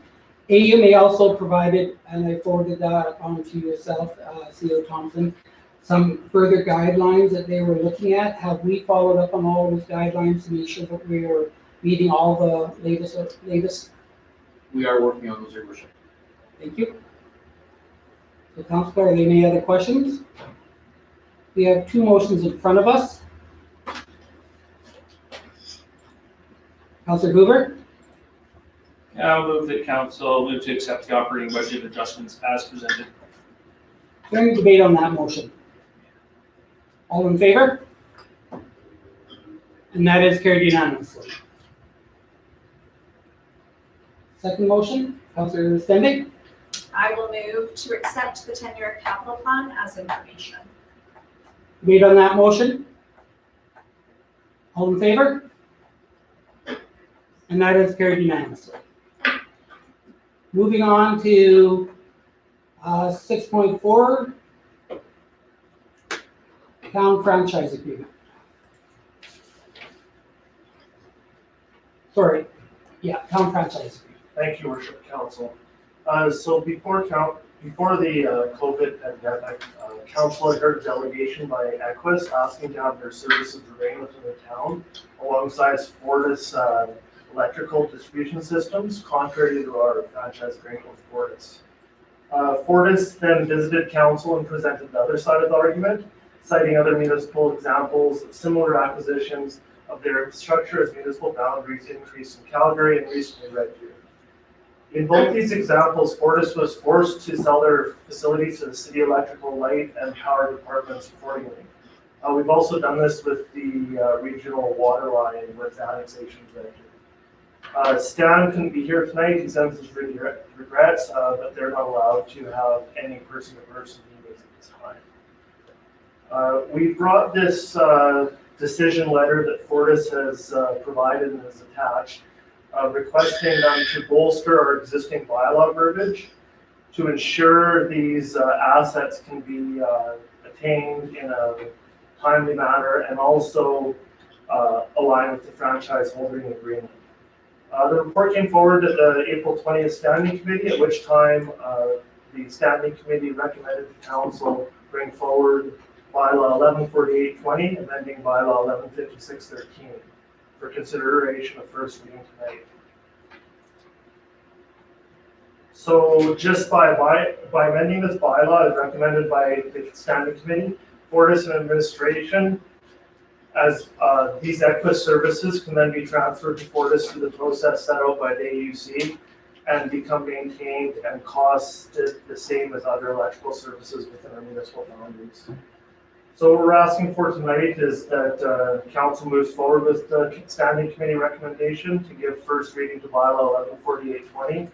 AU may also provided, and I forwarded that on to yourself, CEO Thompson, some further guidelines that they were looking at. Have we followed up on all those guidelines to make sure that we are meeting all the latest? We are working on those, Your Worship. Thank you. So Councillor, are there any other questions? We have two motions in front of us. Councillor Hoover? I'll move that council move to accept the operating budget adjustments as presented. Is there any debate on that motion? All in favor? And that is carried unanimously. Second motion, Councillor Stendick? I will move to accept the 10-year capital plan as information. Debate on that motion? All in favor? And that is carried unanimously. Moving on to 6.4, town franchise agreement. Sorry, yeah, town franchise agreement. Thank you, Worship Council. So before the COVID pandemic, council had heard a delegation by Equus asking to have their services remain within the town alongside Fortis electrical distribution systems, contrary to our franchise agreement with Fortis. Fortis then visited council and presented the other side of the argument, citing other municipal examples of similar acquisitions of their infrastructure as municipal boundaries increased in Calgary and recently Red Deer. In both these examples, Fortis was forced to sell their facilities to the city electrical light and power departments accordingly. We've also done this with the regional water line with annexation of Red Deer. Stan couldn't be here tonight, he sends his regrets, but they're not allowed to have any person-to-person meetings at this time. We brought this decision letter that Fortis has provided and is attached, requesting them to bolster our existing bylaw verbiage to ensure these assets can be attained in a timely manner and also align with the franchise holding agreement. The report came forward at the April 20th Standing Committee, at which time the Standing Committee recommended the Council bring forward Bylaw 114820, amending Bylaw 115613 for consideration of first reading tonight. So just by amending this bylaw as recommended by the Standing Committee, Fortis and administration, as these Equus services can then be transferred to Fortis through the process set out by the AUC and become maintained and costed the same as other electrical services within our municipal boundaries. So what we're asking for tonight is that council moves forward with the Standing Committee recommendation to give first reading to bylaw 114820,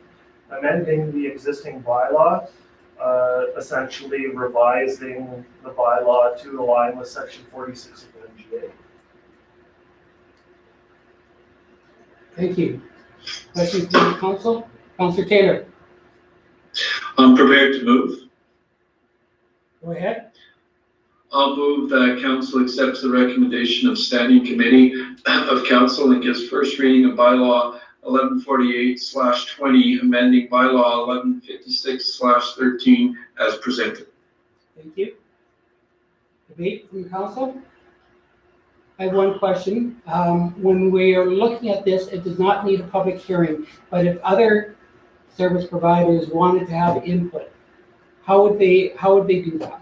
amending the existing bylaw, essentially revising the bylaw to align with section 46 of the MGA. Thank you. Questions from the council? Councillor Taylor. I'm prepared to move. Go ahead. I'll move that council accepts the recommendation of Standing Committee of Council and gives first reading of bylaw 1148/20, amending bylaw 1156/13 as presented. Thank you. Debate from the council? I have one question. When we are looking at this, it does not need a public hearing, but if other service providers wanted to have input, how would they do that?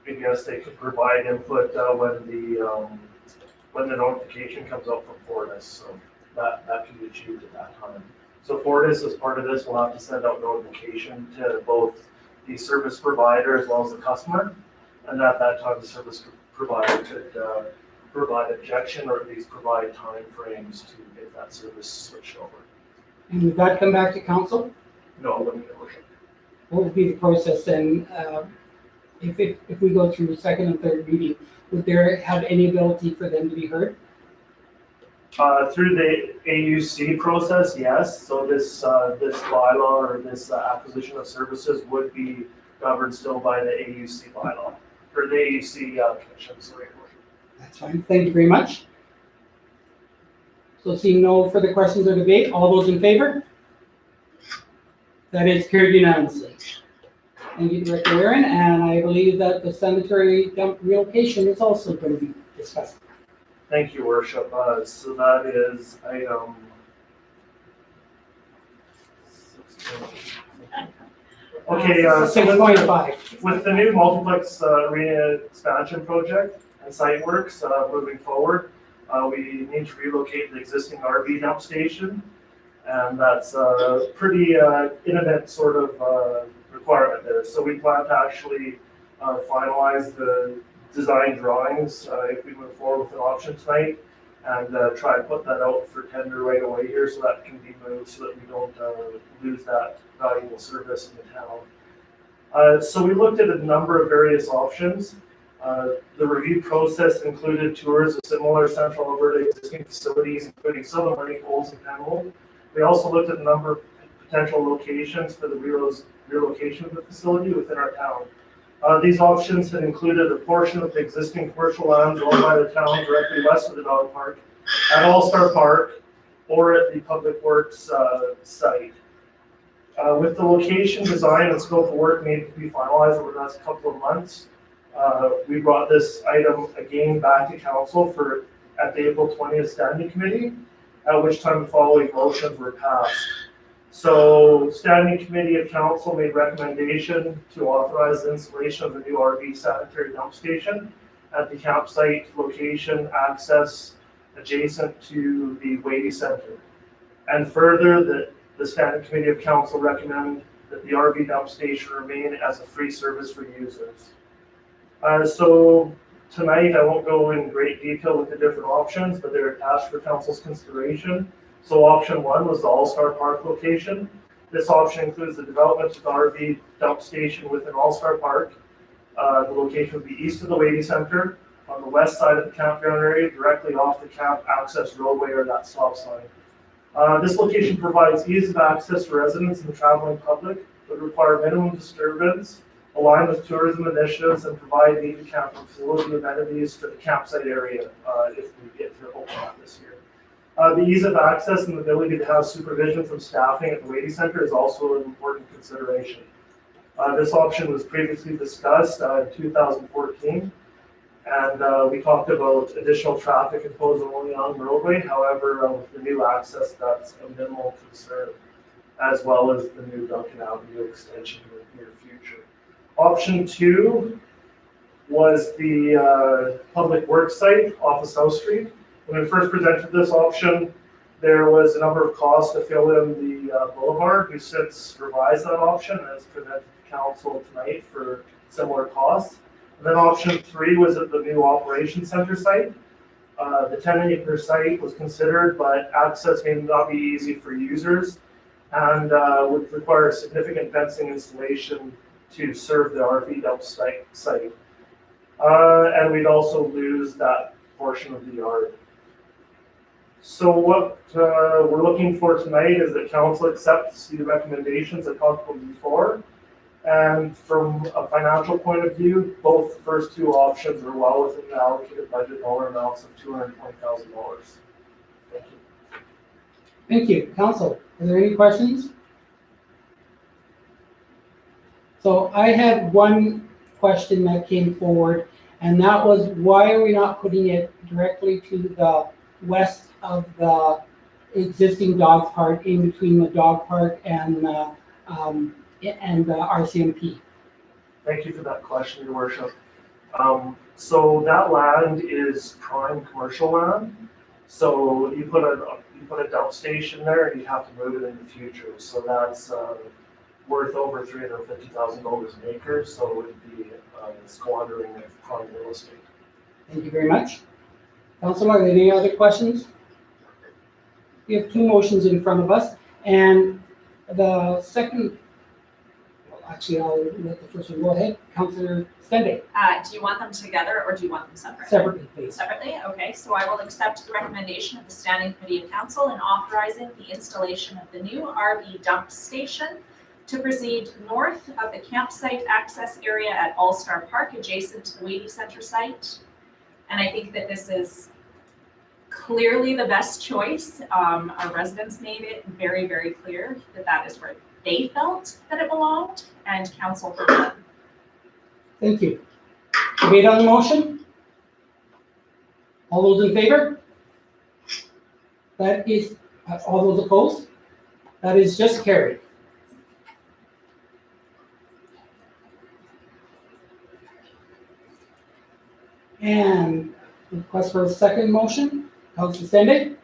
I guess they could provide input when the notification comes out from Fortis, so that can be achieved at that time. So Fortis, as part of this, will have to send out notification to both the service provider as well as the customer, and at that time, the service provider could provide objection or at least provide time frames to get that service switched over. And would that come back to council? No, it wouldn't, Your Worship. What would be the process then? If we go through second and third reading, would there have any ability for them to be heard? Through the AUC process, yes. So this bylaw or this acquisition of services would be governed still by the AUC bylaw or the AUC commission. Sorry, Your Worship. That's fine. Thank you very much. So seeing no further questions or debate, all those in favor? That is carried unanimously. Thank you, Director Warren, and I believe that the cemetery dump relocation is also going to be discussed. Thank you, Worship. So that is item 16. Okay, so 6.5. with the new multiplex arena expansion project and site works moving forward, we need to relocate the existing RV dump station, and that's a pretty imminent sort of requirement there. So we plan to actually finalize the design drawings if we move forward with an option tonight, and try and put that out for tender right away here so that can be moved so that we don't lose that valuable service in the town. So we looked at a number of various options. The review process included tours of similar Central Alberta existing facilities, including Southern Lake, Holes, and Penhold. We also looked at a number of potential locations for the relocation of the facility within our town. These options had included a portion of the existing commercial lands owned by the town directly west of the dog park at All-Star Park, or at the Public Works site. With the location, design, and scope of work needing to be finalized over the next couple of months, we brought this item again back to council at the April 20th Standing Committee, at which time the following motions were passed. So, Standing Committee of Council made recommendation to authorize the installation of the new RV sanitary dump station at the campsite location access adjacent to the Wadey Center. And further, that the Standing Committee of Council recommend that the RV dump station remain as a free service for users. So tonight, I won't go in great detail with the different options, but they're attached for council's consideration. So option one was the All-Star Park location. This option includes the development of the RV dump station within All-Star Park. The location would be east of the Wadey Center, on the west side of the campground area, directly off the camp access roadway or that stop sign. This location provides ease of access to residents and the traveling public, but require minimum disturbance, align with tourism initiatives, and provide needed camping facility amenities for the campsite area if we get to open that this year. The ease of access and the ability to have supervision from staffing at the Wadey Center is also an important consideration. This option was previously discussed in 2014, and we talked about additional traffic imposed only on the roadway. However, with the new access, that's a minimal concern, as well as the new Duncan Avenue extension in the near future. Option two was the Public Works site off of South Street. When we first presented this option, there was a number of costs to fill in the boulevard. We've since revised that option and it's presented to council tonight for similar costs. And then option three was at the new operations center site. The 10-acre site was considered, but access may not be easy for users and would require significant fencing installation to serve the RV dump site. And we'd also lose that portion of the yard. So what we're looking for tonight is that council accepts the recommendations I talked about before. And from a financial point of view, both the first two options are well within the allocated budget dollar amounts of $220,000. Thank you. Thank you. Council, are there any questions? So I had one question that came forward, and that was, why are we not putting it directly to the west of the existing dog park, in between the dog park and the RCMP? Thank you for that question, Your Worship. So that land is prime commercial land. So you put a dump station there, and you have to move it in the future. So that's worth over $350,000 an acre. So it would be squandering of prime real estate. Thank you very much. Council, are there any other questions? We have two motions in front of us, and the second, well, actually, I'll let the first one go ahead. Councillor Stende. Do you want them together or do you want them separate? Separately, please. Separately, okay, so I will accept the recommendation of the Standing Committee of Council in authorizing the installation of the new RV dump station to proceed north of the campsite access area at All-Star Park, adjacent to the Wadey Center site. And I think that this is clearly the best choice. Our residents made it very, very clear that that is where they felt that it belonged, and council heard them. Thank you. Debate on the motion? All those in favor? That is, all those opposed? That is just carried. And request for a second motion, Councilor Stende.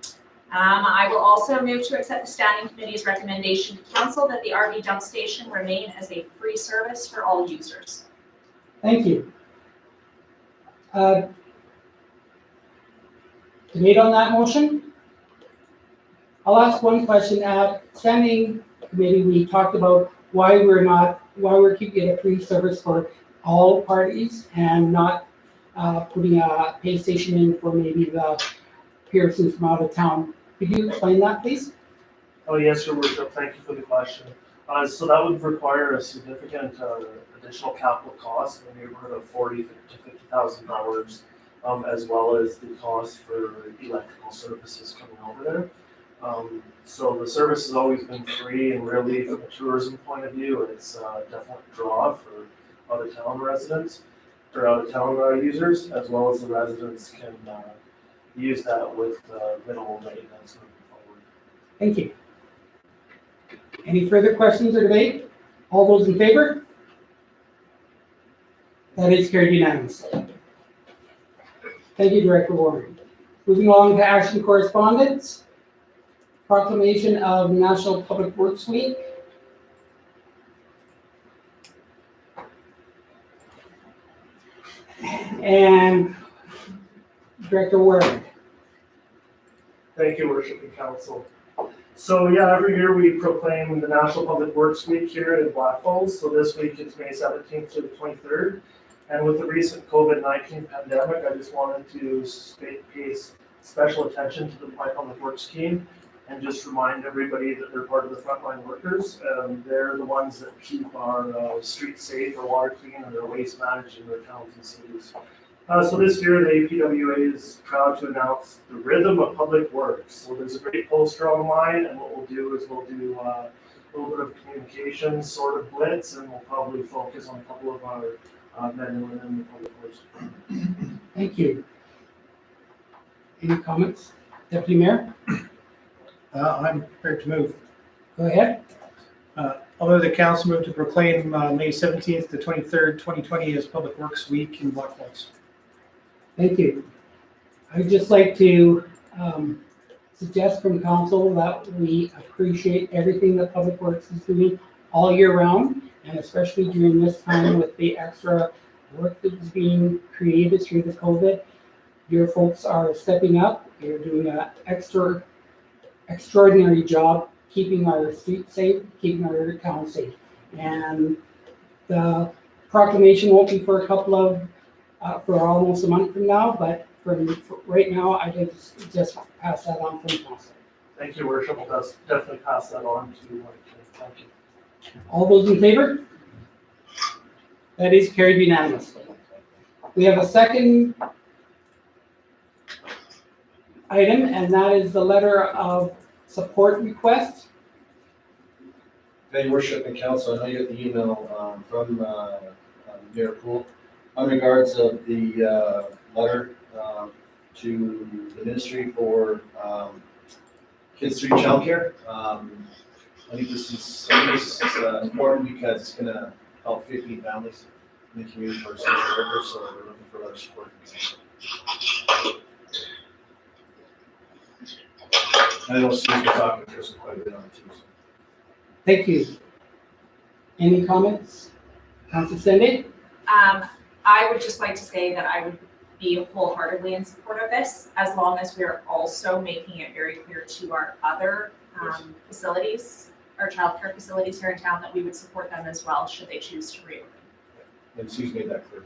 I will also move to accept the Standing Committee's recommendation to council that the RV dump station remain as a free service for all users. Thank you. Debate on that motion? I'll ask one question. At Standing Committee, we talked about why we're keeping it a free service for all parties and not putting a pay station in for maybe the Pearsons from out of town. Could you explain that, please? Oh, yes, Your Worship. Thank you for the question. So that would require a significant additional capital cost in the neighborhood of $40,000 to $50,000, as well as the cost for electrical services coming over there. So the service has always been free, and really from a tourism point of view, it's definitely a draw for out-of-town residents or out-of-town users, as well as the residents can use that with minimal maintenance moving forward. Thank you. Any further questions or debate? All those in favor? That is carried unanimously. Thank you, Director Warren. Moving along to action correspondence. Proclamation of National Public Works Week. And Director Warren. Thank you, Worship and Council. So yeah, every year we proclaim the National Public Works Week here in Blackfalds. So this week it's May 17th to the 23rd. And with the recent COVID-19 pandemic, I just wanted to pay special attention to my public works team and just remind everybody that they're part of the frontline workers. They're the ones that keep our streets safe, our water clean, and their waste managed in their towns and cities. So this year, the APWA is proud to announce the Rhythm of Public Works. So there's a great poster online, and what we'll do is we'll do a little bit of communication, sort of blitz, and we'll probably focus on a couple of our men and women in the public works. Thank you. Any comments? Deputy Mayor? I'm prepared to move. Go ahead. I'll move the council move to proclaim May 17th to 23rd, 2020 as Public Works Week in Blackfalds. Thank you. I'd just like to suggest from council that we appreciate everything that Public Works is doing all year round, and especially during this time with the extra work that is being created through the COVID. Your folks are stepping up. You're doing an extraordinary job keeping our streets safe, keeping our town safe. And the proclamation won't be for for almost a month from now, but for right now, I'd like to just pass that on from council. Thank you, Worship. We'll definitely pass that on to Mike. Thank you. All those in favor? That is carried unanimously. We have a second item, and that is the letter of support request. Hey, Worship and Council, I know you got the email from Mayor Poole on regards of the letter to the Ministry for Kids Street Childcare. I think this is important because it's going to help 15 families in the community for social workers, so we're looking for other support from council. I know Susan talked to Chris quite a bit on it too. So. Thank you. Any comments? Councilor Sende? I would just like to say that I would be wholeheartedly in support of this, as long as we are also making it very clear to our other facilities, our childcare facilities here in town, that we would support them as well, should they choose to reopen. And Sue's made that clear.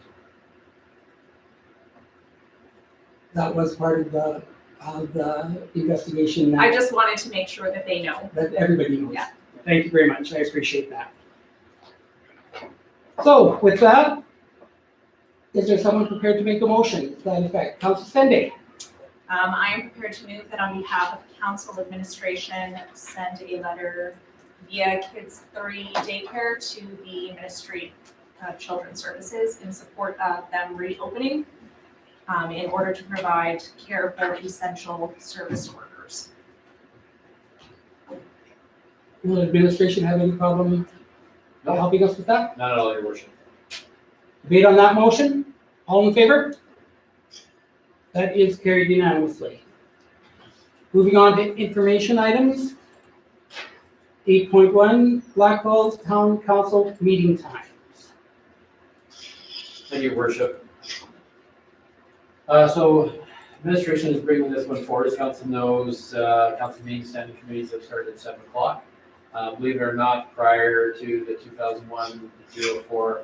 That was part of the investigation. I just wanted to make sure that they know. That everybody knows. Yeah. Thank you very much. I appreciate that. So with that, is there someone prepared to make a motion to that effect? Councilor Sende? I am prepared to move that on behalf of council administration, send a letter via Kids 3 Daycare to the Ministry of Children's Services in support of them reopening in order to provide care for essential service workers. Will administration have any problem helping us with that? Not at all, Your Worship. Debate on that motion? All in favor? That is carried unanimously. Moving on to information items. 8.1, Blackfalds Town Council meeting times. Thank you, Your Worship. So administration is bringing this one forward. As council knows, council meeting standing committees have started at 7 o'clock. Believe it or not, prior to the 2001-04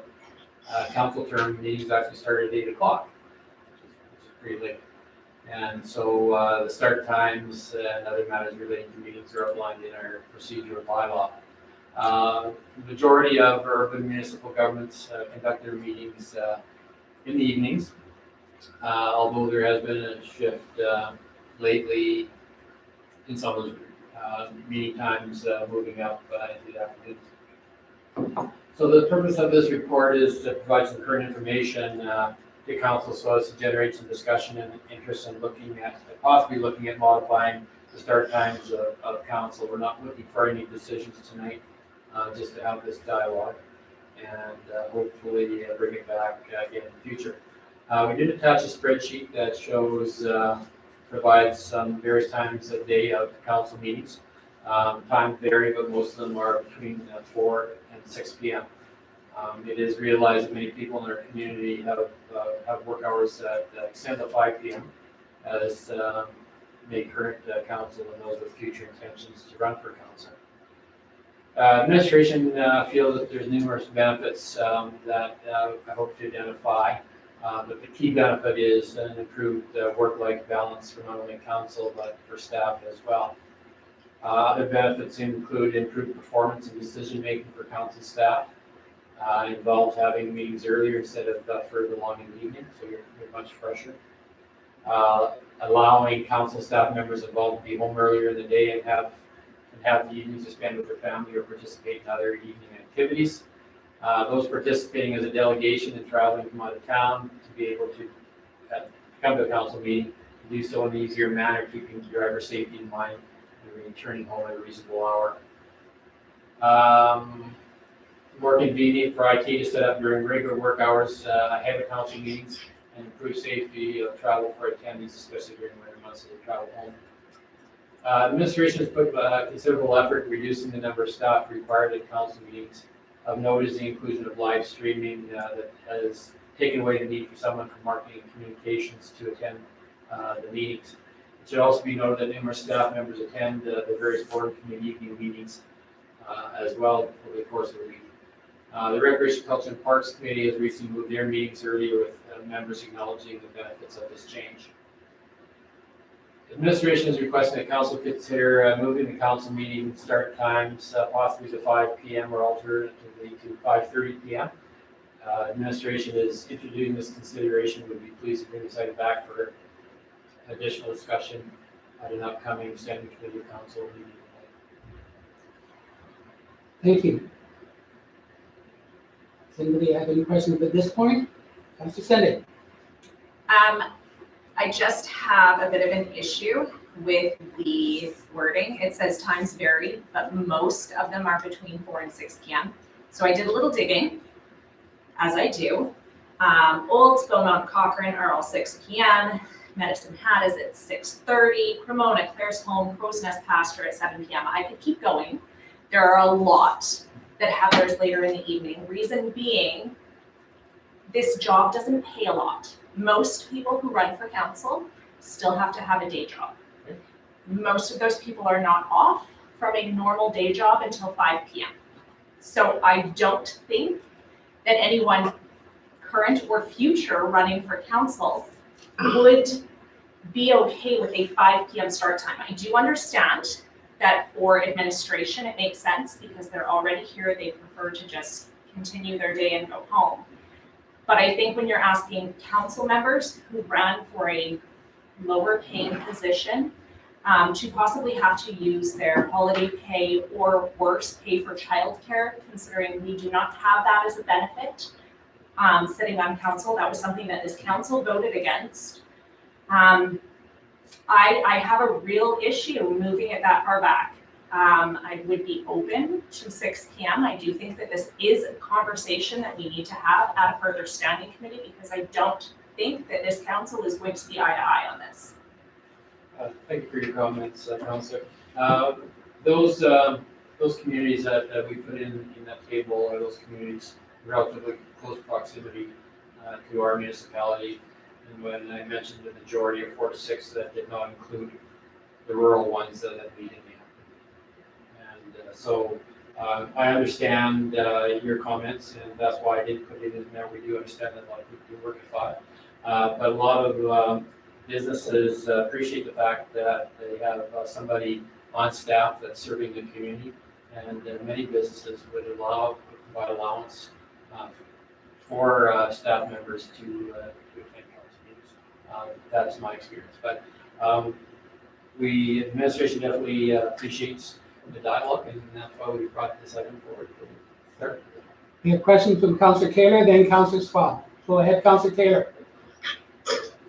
council term, meetings actually started at 8 o'clock, which is pretty late. And so the start times and other matters relating to meetings are outlined in our procedure bylaw. Majority of urban municipal governments conduct their meetings in the evenings, although there has been a shift lately in some of those meeting times moving up into the afternoons. So the purpose of this report is to provide some current information to council so as to generate some discussion and interest in possibly looking at modifying the start times of council. We're not looking for any decisions tonight, just to have this dialogue and hopefully bring it back again in the future. We did attach a spreadsheet that provides some various times of day of council meetings. Times vary, but most of them are between 4 and 6 p.m. It is realized that many people in our community have work hours that extend to 5 p.m. as may current council and those with future intentions to run for council. Administration feels that there's numerous benefits that I hope to identify. But the key benefit is an improved work-life balance for not only council, but for staff as well. Other benefits include improved performance and decision-making for council staff. Involves having meetings earlier instead of further along in the evening, so you're much fresher. Allowing council staff members involved to be home earlier in the day and have the evenings to spend with their family or participate in other evening activities. Those participating as a delegation and traveling from out of town to be able to come to a council meeting, to do so in an easier manner, keeping driver safety in mind and returning home at a reasonable hour. More convenient for IT to set up during regular work hours ahead of council meetings and improve safety of travel for attendees, especially during winter months as they travel home. Administration has put considerable effort in reducing the number of staff required at council meetings. Of note is the inclusion of live streaming that has taken away the need for someone from marketing and communications to attend the meetings. It should also be noted that numerous staff members attend the various board and committee evening meetings as well over the course of the week. The Recreation, Culture and Parks Committee has recently moved their meetings earlier with members acknowledging the benefits of this change. Administration is requesting that council consider moving the council meeting start times possibly to 5 p.m. or alternatively to 5:30 p.m. Administration is introducing this consideration. Would be pleased to bring this item back for additional discussion at an upcoming standing committee of council meeting. Thank you. Does anybody have any questions at this point? Councilor Sende. I just have a bit of an issue with the wording. It says times vary, but most of them are between 4 and 6 p.m. So I did a little digging, as I do. Olds, Beaumont, Cochrane are all 6 p.m. Medicine Hat is at 6:30. Cremona, Clare's Home, Crow's Nest Pasture at 7 p.m. I could keep going. There are a lot that have theirs later in the evening. Reason being, this job doesn't pay a lot. Most people who run for council still have to have a day job. Most of those people are not off from a normal day job until 5 p.m. So I don't think that anyone current or future running for council would be okay with a 5 p.m. start time. I do understand that for administration it makes sense because they're already here, they prefer to just continue their day and go home. But I think when you're asking council members who ran for a lower paying position to possibly have to use their holiday pay or worse, pay for childcare, considering we do not have that as a benefit sitting on council, that was something that this council voted against. I have a real issue moving it that far back. I would be open to 6 p.m. I do think that this is a conversation that we need to have at a further standing committee because I don't think that this council is going to see eye to eye on this. Thank you for your comments, Councillor. Those communities that we put in that table are those communities in relatively close proximity to our municipality. And when I mentioned the majority of 4 to 6, that did not include the rural ones that meet in the afternoon. And so I understand your comments, and that's why I did put it in there. We do understand that a lot of people do work at 5, but a lot of businesses appreciate the fact that they have somebody on staff that's serving the community, and many businesses would provide allowance for staff members to attend council meetings. That's my experience. But Administration definitely appreciates the dialogue, and that's why we brought this item forward. Sir? We have questions from Councillor Taylor, then Councillor Swab. Go ahead, Councillor Taylor.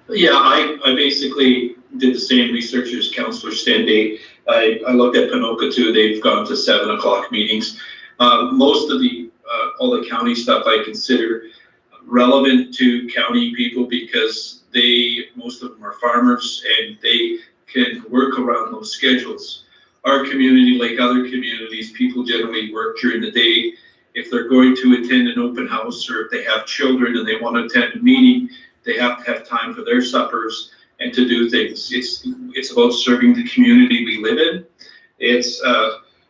Yeah, I basically did the same research as Councillor Stenday. I looked at Pinoka too. They've gone to 7 o'clock meetings. Most of all the county stuff I consider relevant to county people because most of them are farmers and they can work around those schedules. Our community, like other communities, people generally work during the day. If they're going to attend an open house or if they have children and they want to attend a meeting, they have to have time for their suppers and to do things. It's about serving the community we live in. It's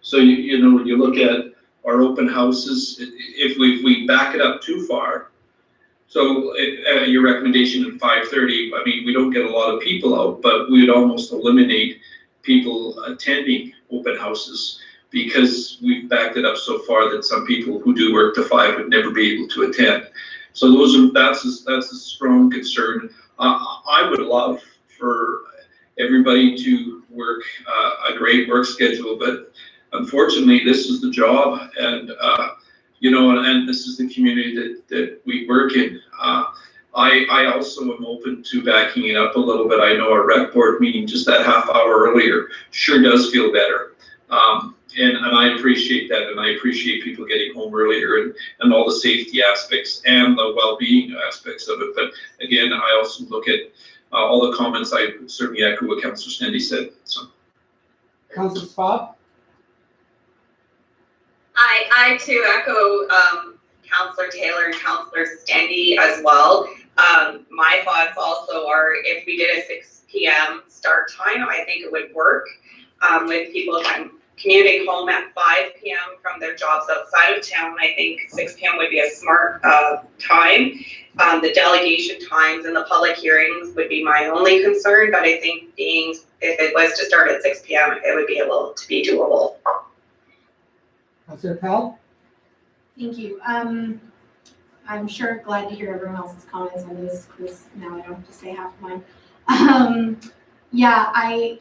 so you know when you look at our open houses, if we back it up too far. So your recommendation at 5:30, I mean, we don't get a lot of people out, but we would almost eliminate people attending open houses because we've backed it up so far that some people who do work to 5 would never be able to attend. So that's a strong concern. I would love for everybody to work a great work schedule, but unfortunately, this is the job, and you know, and this is the community that we work in. I also am open to backing it up a little bit. I know our rec board meeting just that half hour earlier sure does feel better. And I appreciate that, and I appreciate people getting home earlier and all the safety aspects and the well-being aspects of it. But again, I also look at all the comments. I certainly echo what Councillor Stendy said. So, Councillor Swab. I too echo Councillor Taylor and Councillor Stendy as well. My thoughts also are if we did a 6 p.m. start time, I think it would work with people commuting home at 5 p.m. from their jobs outside of town. I think 6 p.m. would be a smart time. The delegation times and the public hearings would be my only concern, but I think if it was to start at 6 p.m., it would be able to be doable. Councillor Powell. Thank you. I'm sure glad to hear everyone else's comments on this because now I don't have to say half of mine. Yeah, I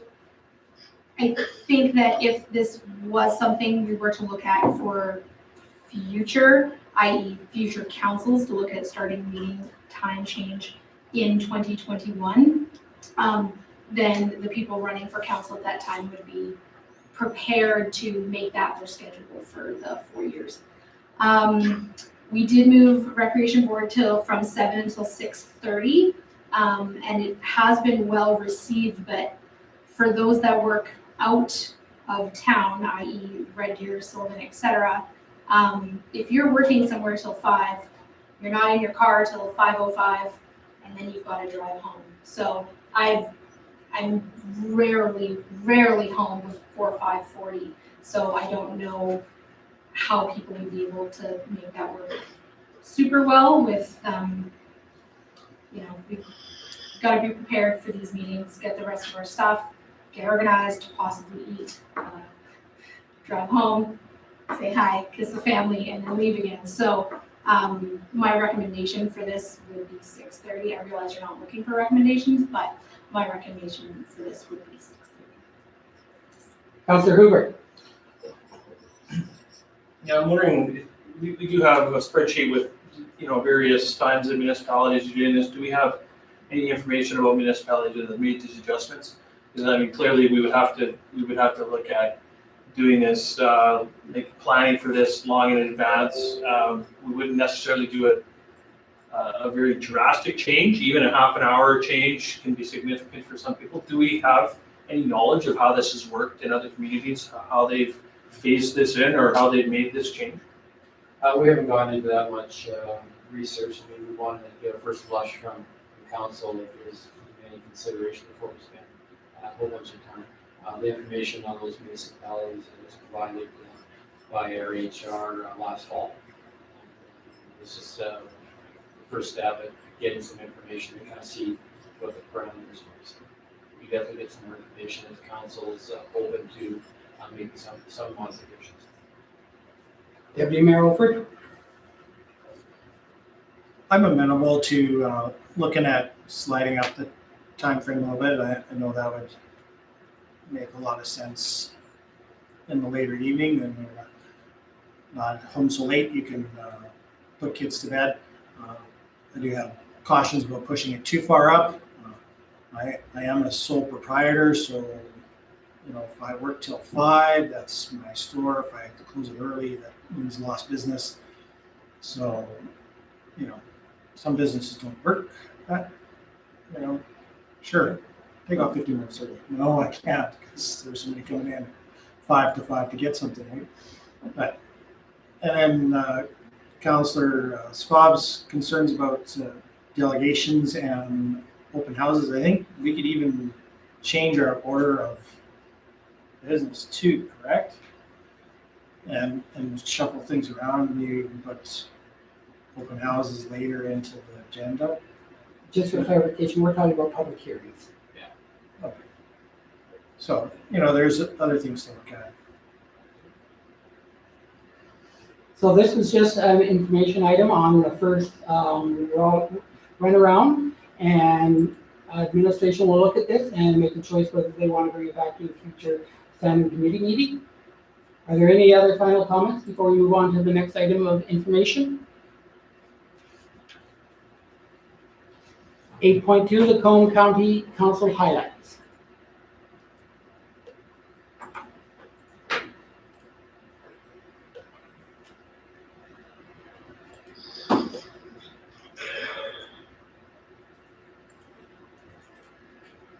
think that if this was something we were to look at for future, i.e. future councils to look at starting meeting time change in 2021, then the people running for council at that time would be prepared to make that their schedule for the 4 years. We did move Recreation Board from 7 until 6:30, and it has been well received, but for those that work out of town, i.e. Red Deer, Sylvan, etc., if you're working somewhere till 5, you're not in your car till 5:05, and then you've got to drive home. So I'm rarely home before 5:40, so I don't know how people would be able to make that work super well with, you know, we've got to be prepared for these meetings, get the rest of our stuff, get organized, possibly eat, drive home, say hi, kiss the family, and then leave again. So my recommendation for this would be 6:30. I realize you're not looking for recommendations, but my recommendation for this would be 6:30. Councillor Hoover. Yeah, I'm wondering, we do have a spreadsheet with, various times that municipalities are doing this. Do we have any information about municipalities that have made these adjustments? Because I mean, clearly we would have to look at doing this, planning for this long in advance. We wouldn't necessarily do a very drastic change. Even a half an hour change can be significant for some people. Do we have any knowledge of how this has worked in other communities, how they've phased this in or how they've made this change? We haven't gone into that much research. I mean, we wanted to get a first blush from the council if there's any consideration before we spend a whole bunch of time. The information on those municipalities was provided by our HR last fall. It's just the first step at getting some information to kind of see what the parameters are. So we definitely get some more information if the council is open to making some modifications. Deputy Mayor Olford. I'm amenable to looking at sliding up the time frame a little bit. I know that would make a lot of sense in the later evening, and you're not home so late, you can put kids to bed. I do have cautions about pushing it too far up. I am a sole proprietor, so if I work till 5, that's my store. If I have to close it early, that means lost business. So, some businesses don't work that, sure, take off 15 minutes early. No, I can't, because there's somebody coming in 5 to 5 to get something, right? And then Councillor Schwab's concerns about delegations and open houses, I think we could even change our order of business too, correct? And shuffle things around, maybe put open houses later into the agenda. Just for clarification, we're talking about public hearings. Okay. So, there's other things to look at. So this was just an information item on the first run around, and administration will look at this and make a choice whether they want to bring it back to a future standing committee meeting. Are there any other final comments before we move on to the next item of information? 8.2, the Cone County Council highlights.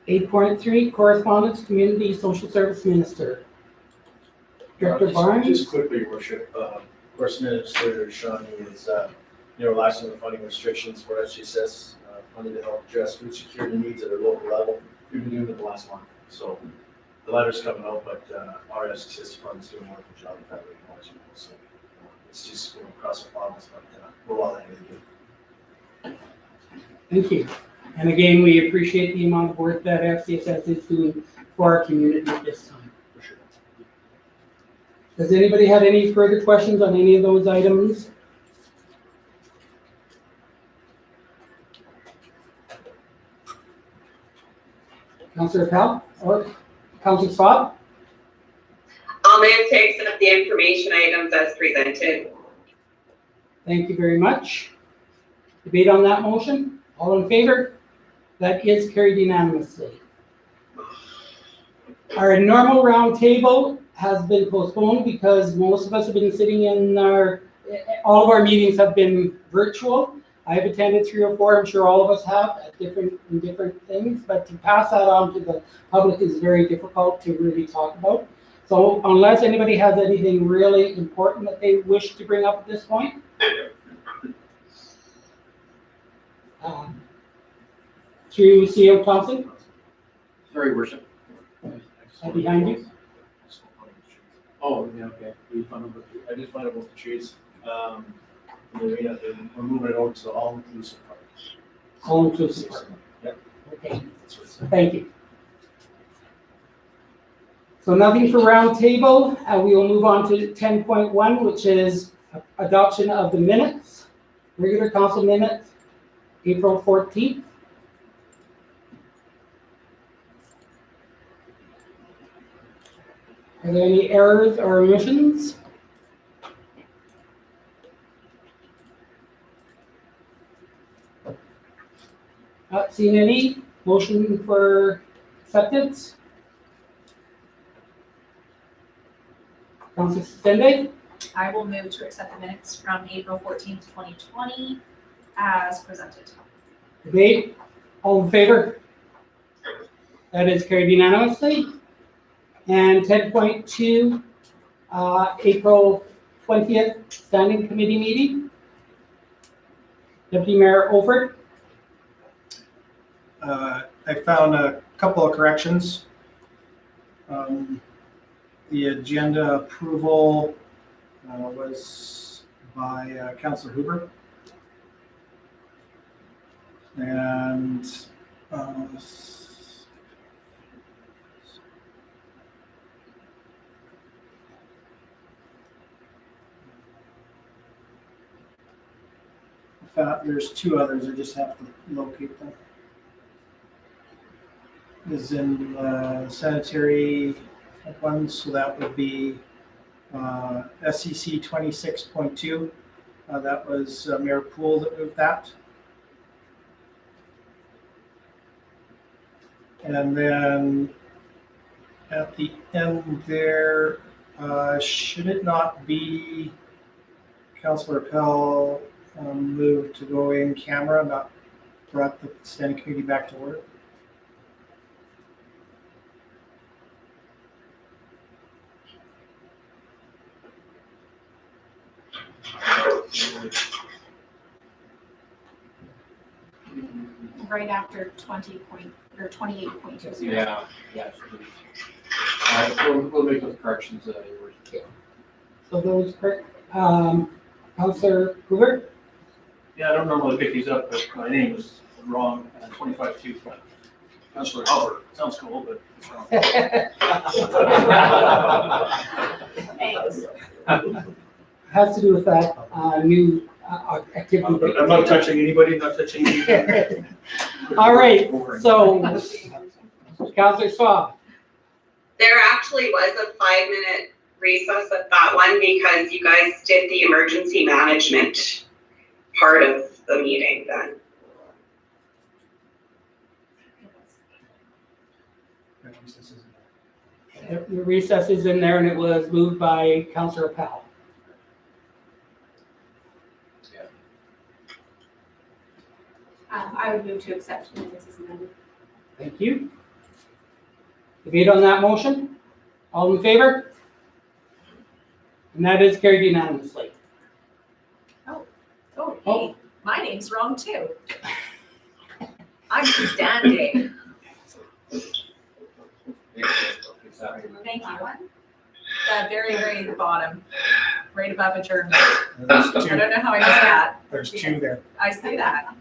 (8.3) Correspondence, Community Social Service Minister. Director Barnes. Just quickly, Your Worship, of course, Minister Shawnee is, relaxing the funding restrictions for SGSS, funding to help address food security needs at a local level. We've been doing it the last month, so the letter's coming out, but our SGSS department's doing a wonderful job of that, so it's just going across the province, but we're well ahead of the game. Thank you. And again, we appreciate the amount of work that FCSS is doing for our community at this time. For sure. Does anybody have any further questions on any of those items? Councillor Pell or Councillor Schwab? I'll move to accept the information items as presented. Thank you very much. Debate on that motion? All in favor? That is carried unanimously. Our normal round table has been postponed because most of us have been sitting in all of our meetings have been virtual. I've attended 3 or 4, I'm sure all of us have at different things, but to pass that on to the public is very difficult to really talk about. So unless anybody has anything really important that they wish to bring up at this point. Through CEO Thompson. Sorry, Worship. Behind you. Oh, yeah, okay. I did find out about the trees. We're moving it over to the all-inclusive part. All-inclusive part. Yep. Okay. Thank you. So nothing for round table. We will move on to 10.1, which is adoption of the minutes, regular council minutes, April 14th. Are there any errors or omissions? Not seeing any. Motion for acceptance? Councilor Stende? I will move to accept the minutes from April 14th, 2020 as presented. Debate? All in favor? That is carried unanimously. And 10.2, April 20th, Standing Committee meeting. Deputy Mayor Olford. I found a couple of corrections. The agenda approval was by Councillor Hoover. And there's 2 others, I just have to locate them. is in sanitary ones, so that would be SCC 26.2. That was Mayor Poole that moved that. And then at the end there, should it not be Councillor Pell moved to go in camera, not brought the standing committee back to order? Right after 28.20. Yeah, yeah. We'll make those corrections, yours. So those, Councillor Hoover? Yeah, I don't normally pick these up, but my name is wrong, 25-2, but Councilor Halbert, sounds cool, but it's wrong. Thanks. Has to do with that new activity. I'm not touching anybody, not touching anything. All right, so Councillor Swab. There actually was a 5-minute recess at that one because you guys did the emergency management part of the meeting then. The recess is in there and it was moved by Councillor Powell. I would move to accept minutes as amended. Thank you. Debate on that motion? All in favor? And that is carried unanimously. Oh, hey, my name's wrong too. I'm standing. Thank you. The very, very bottom, right above adjournment. There's I two, don't know how I missed that. there's two there. I see that.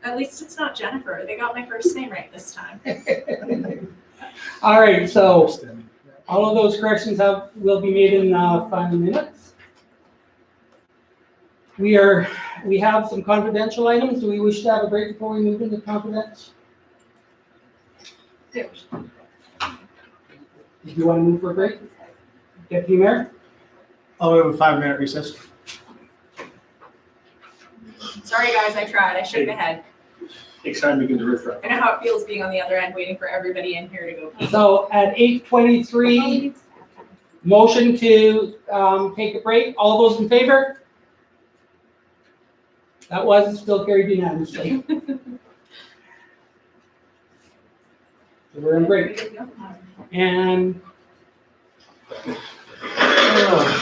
At least it's not Jennifer. They got my first name right this time. All right, so all of those corrections will be made in 5 minutes. We have some confidential items. Do we wish to have a break before we move into confidence? Did you want to move for a break? Deputy Mayor? I'll move a 5-minute recess. Sorry, guys, I tried. I shook my head. Takes time to get the riff raff. I know how it feels being on the other end, waiting for everybody in here to go pee. So at 8:23, motion to take a break. All those in favor? That was still carried unanimously. So we're in break. And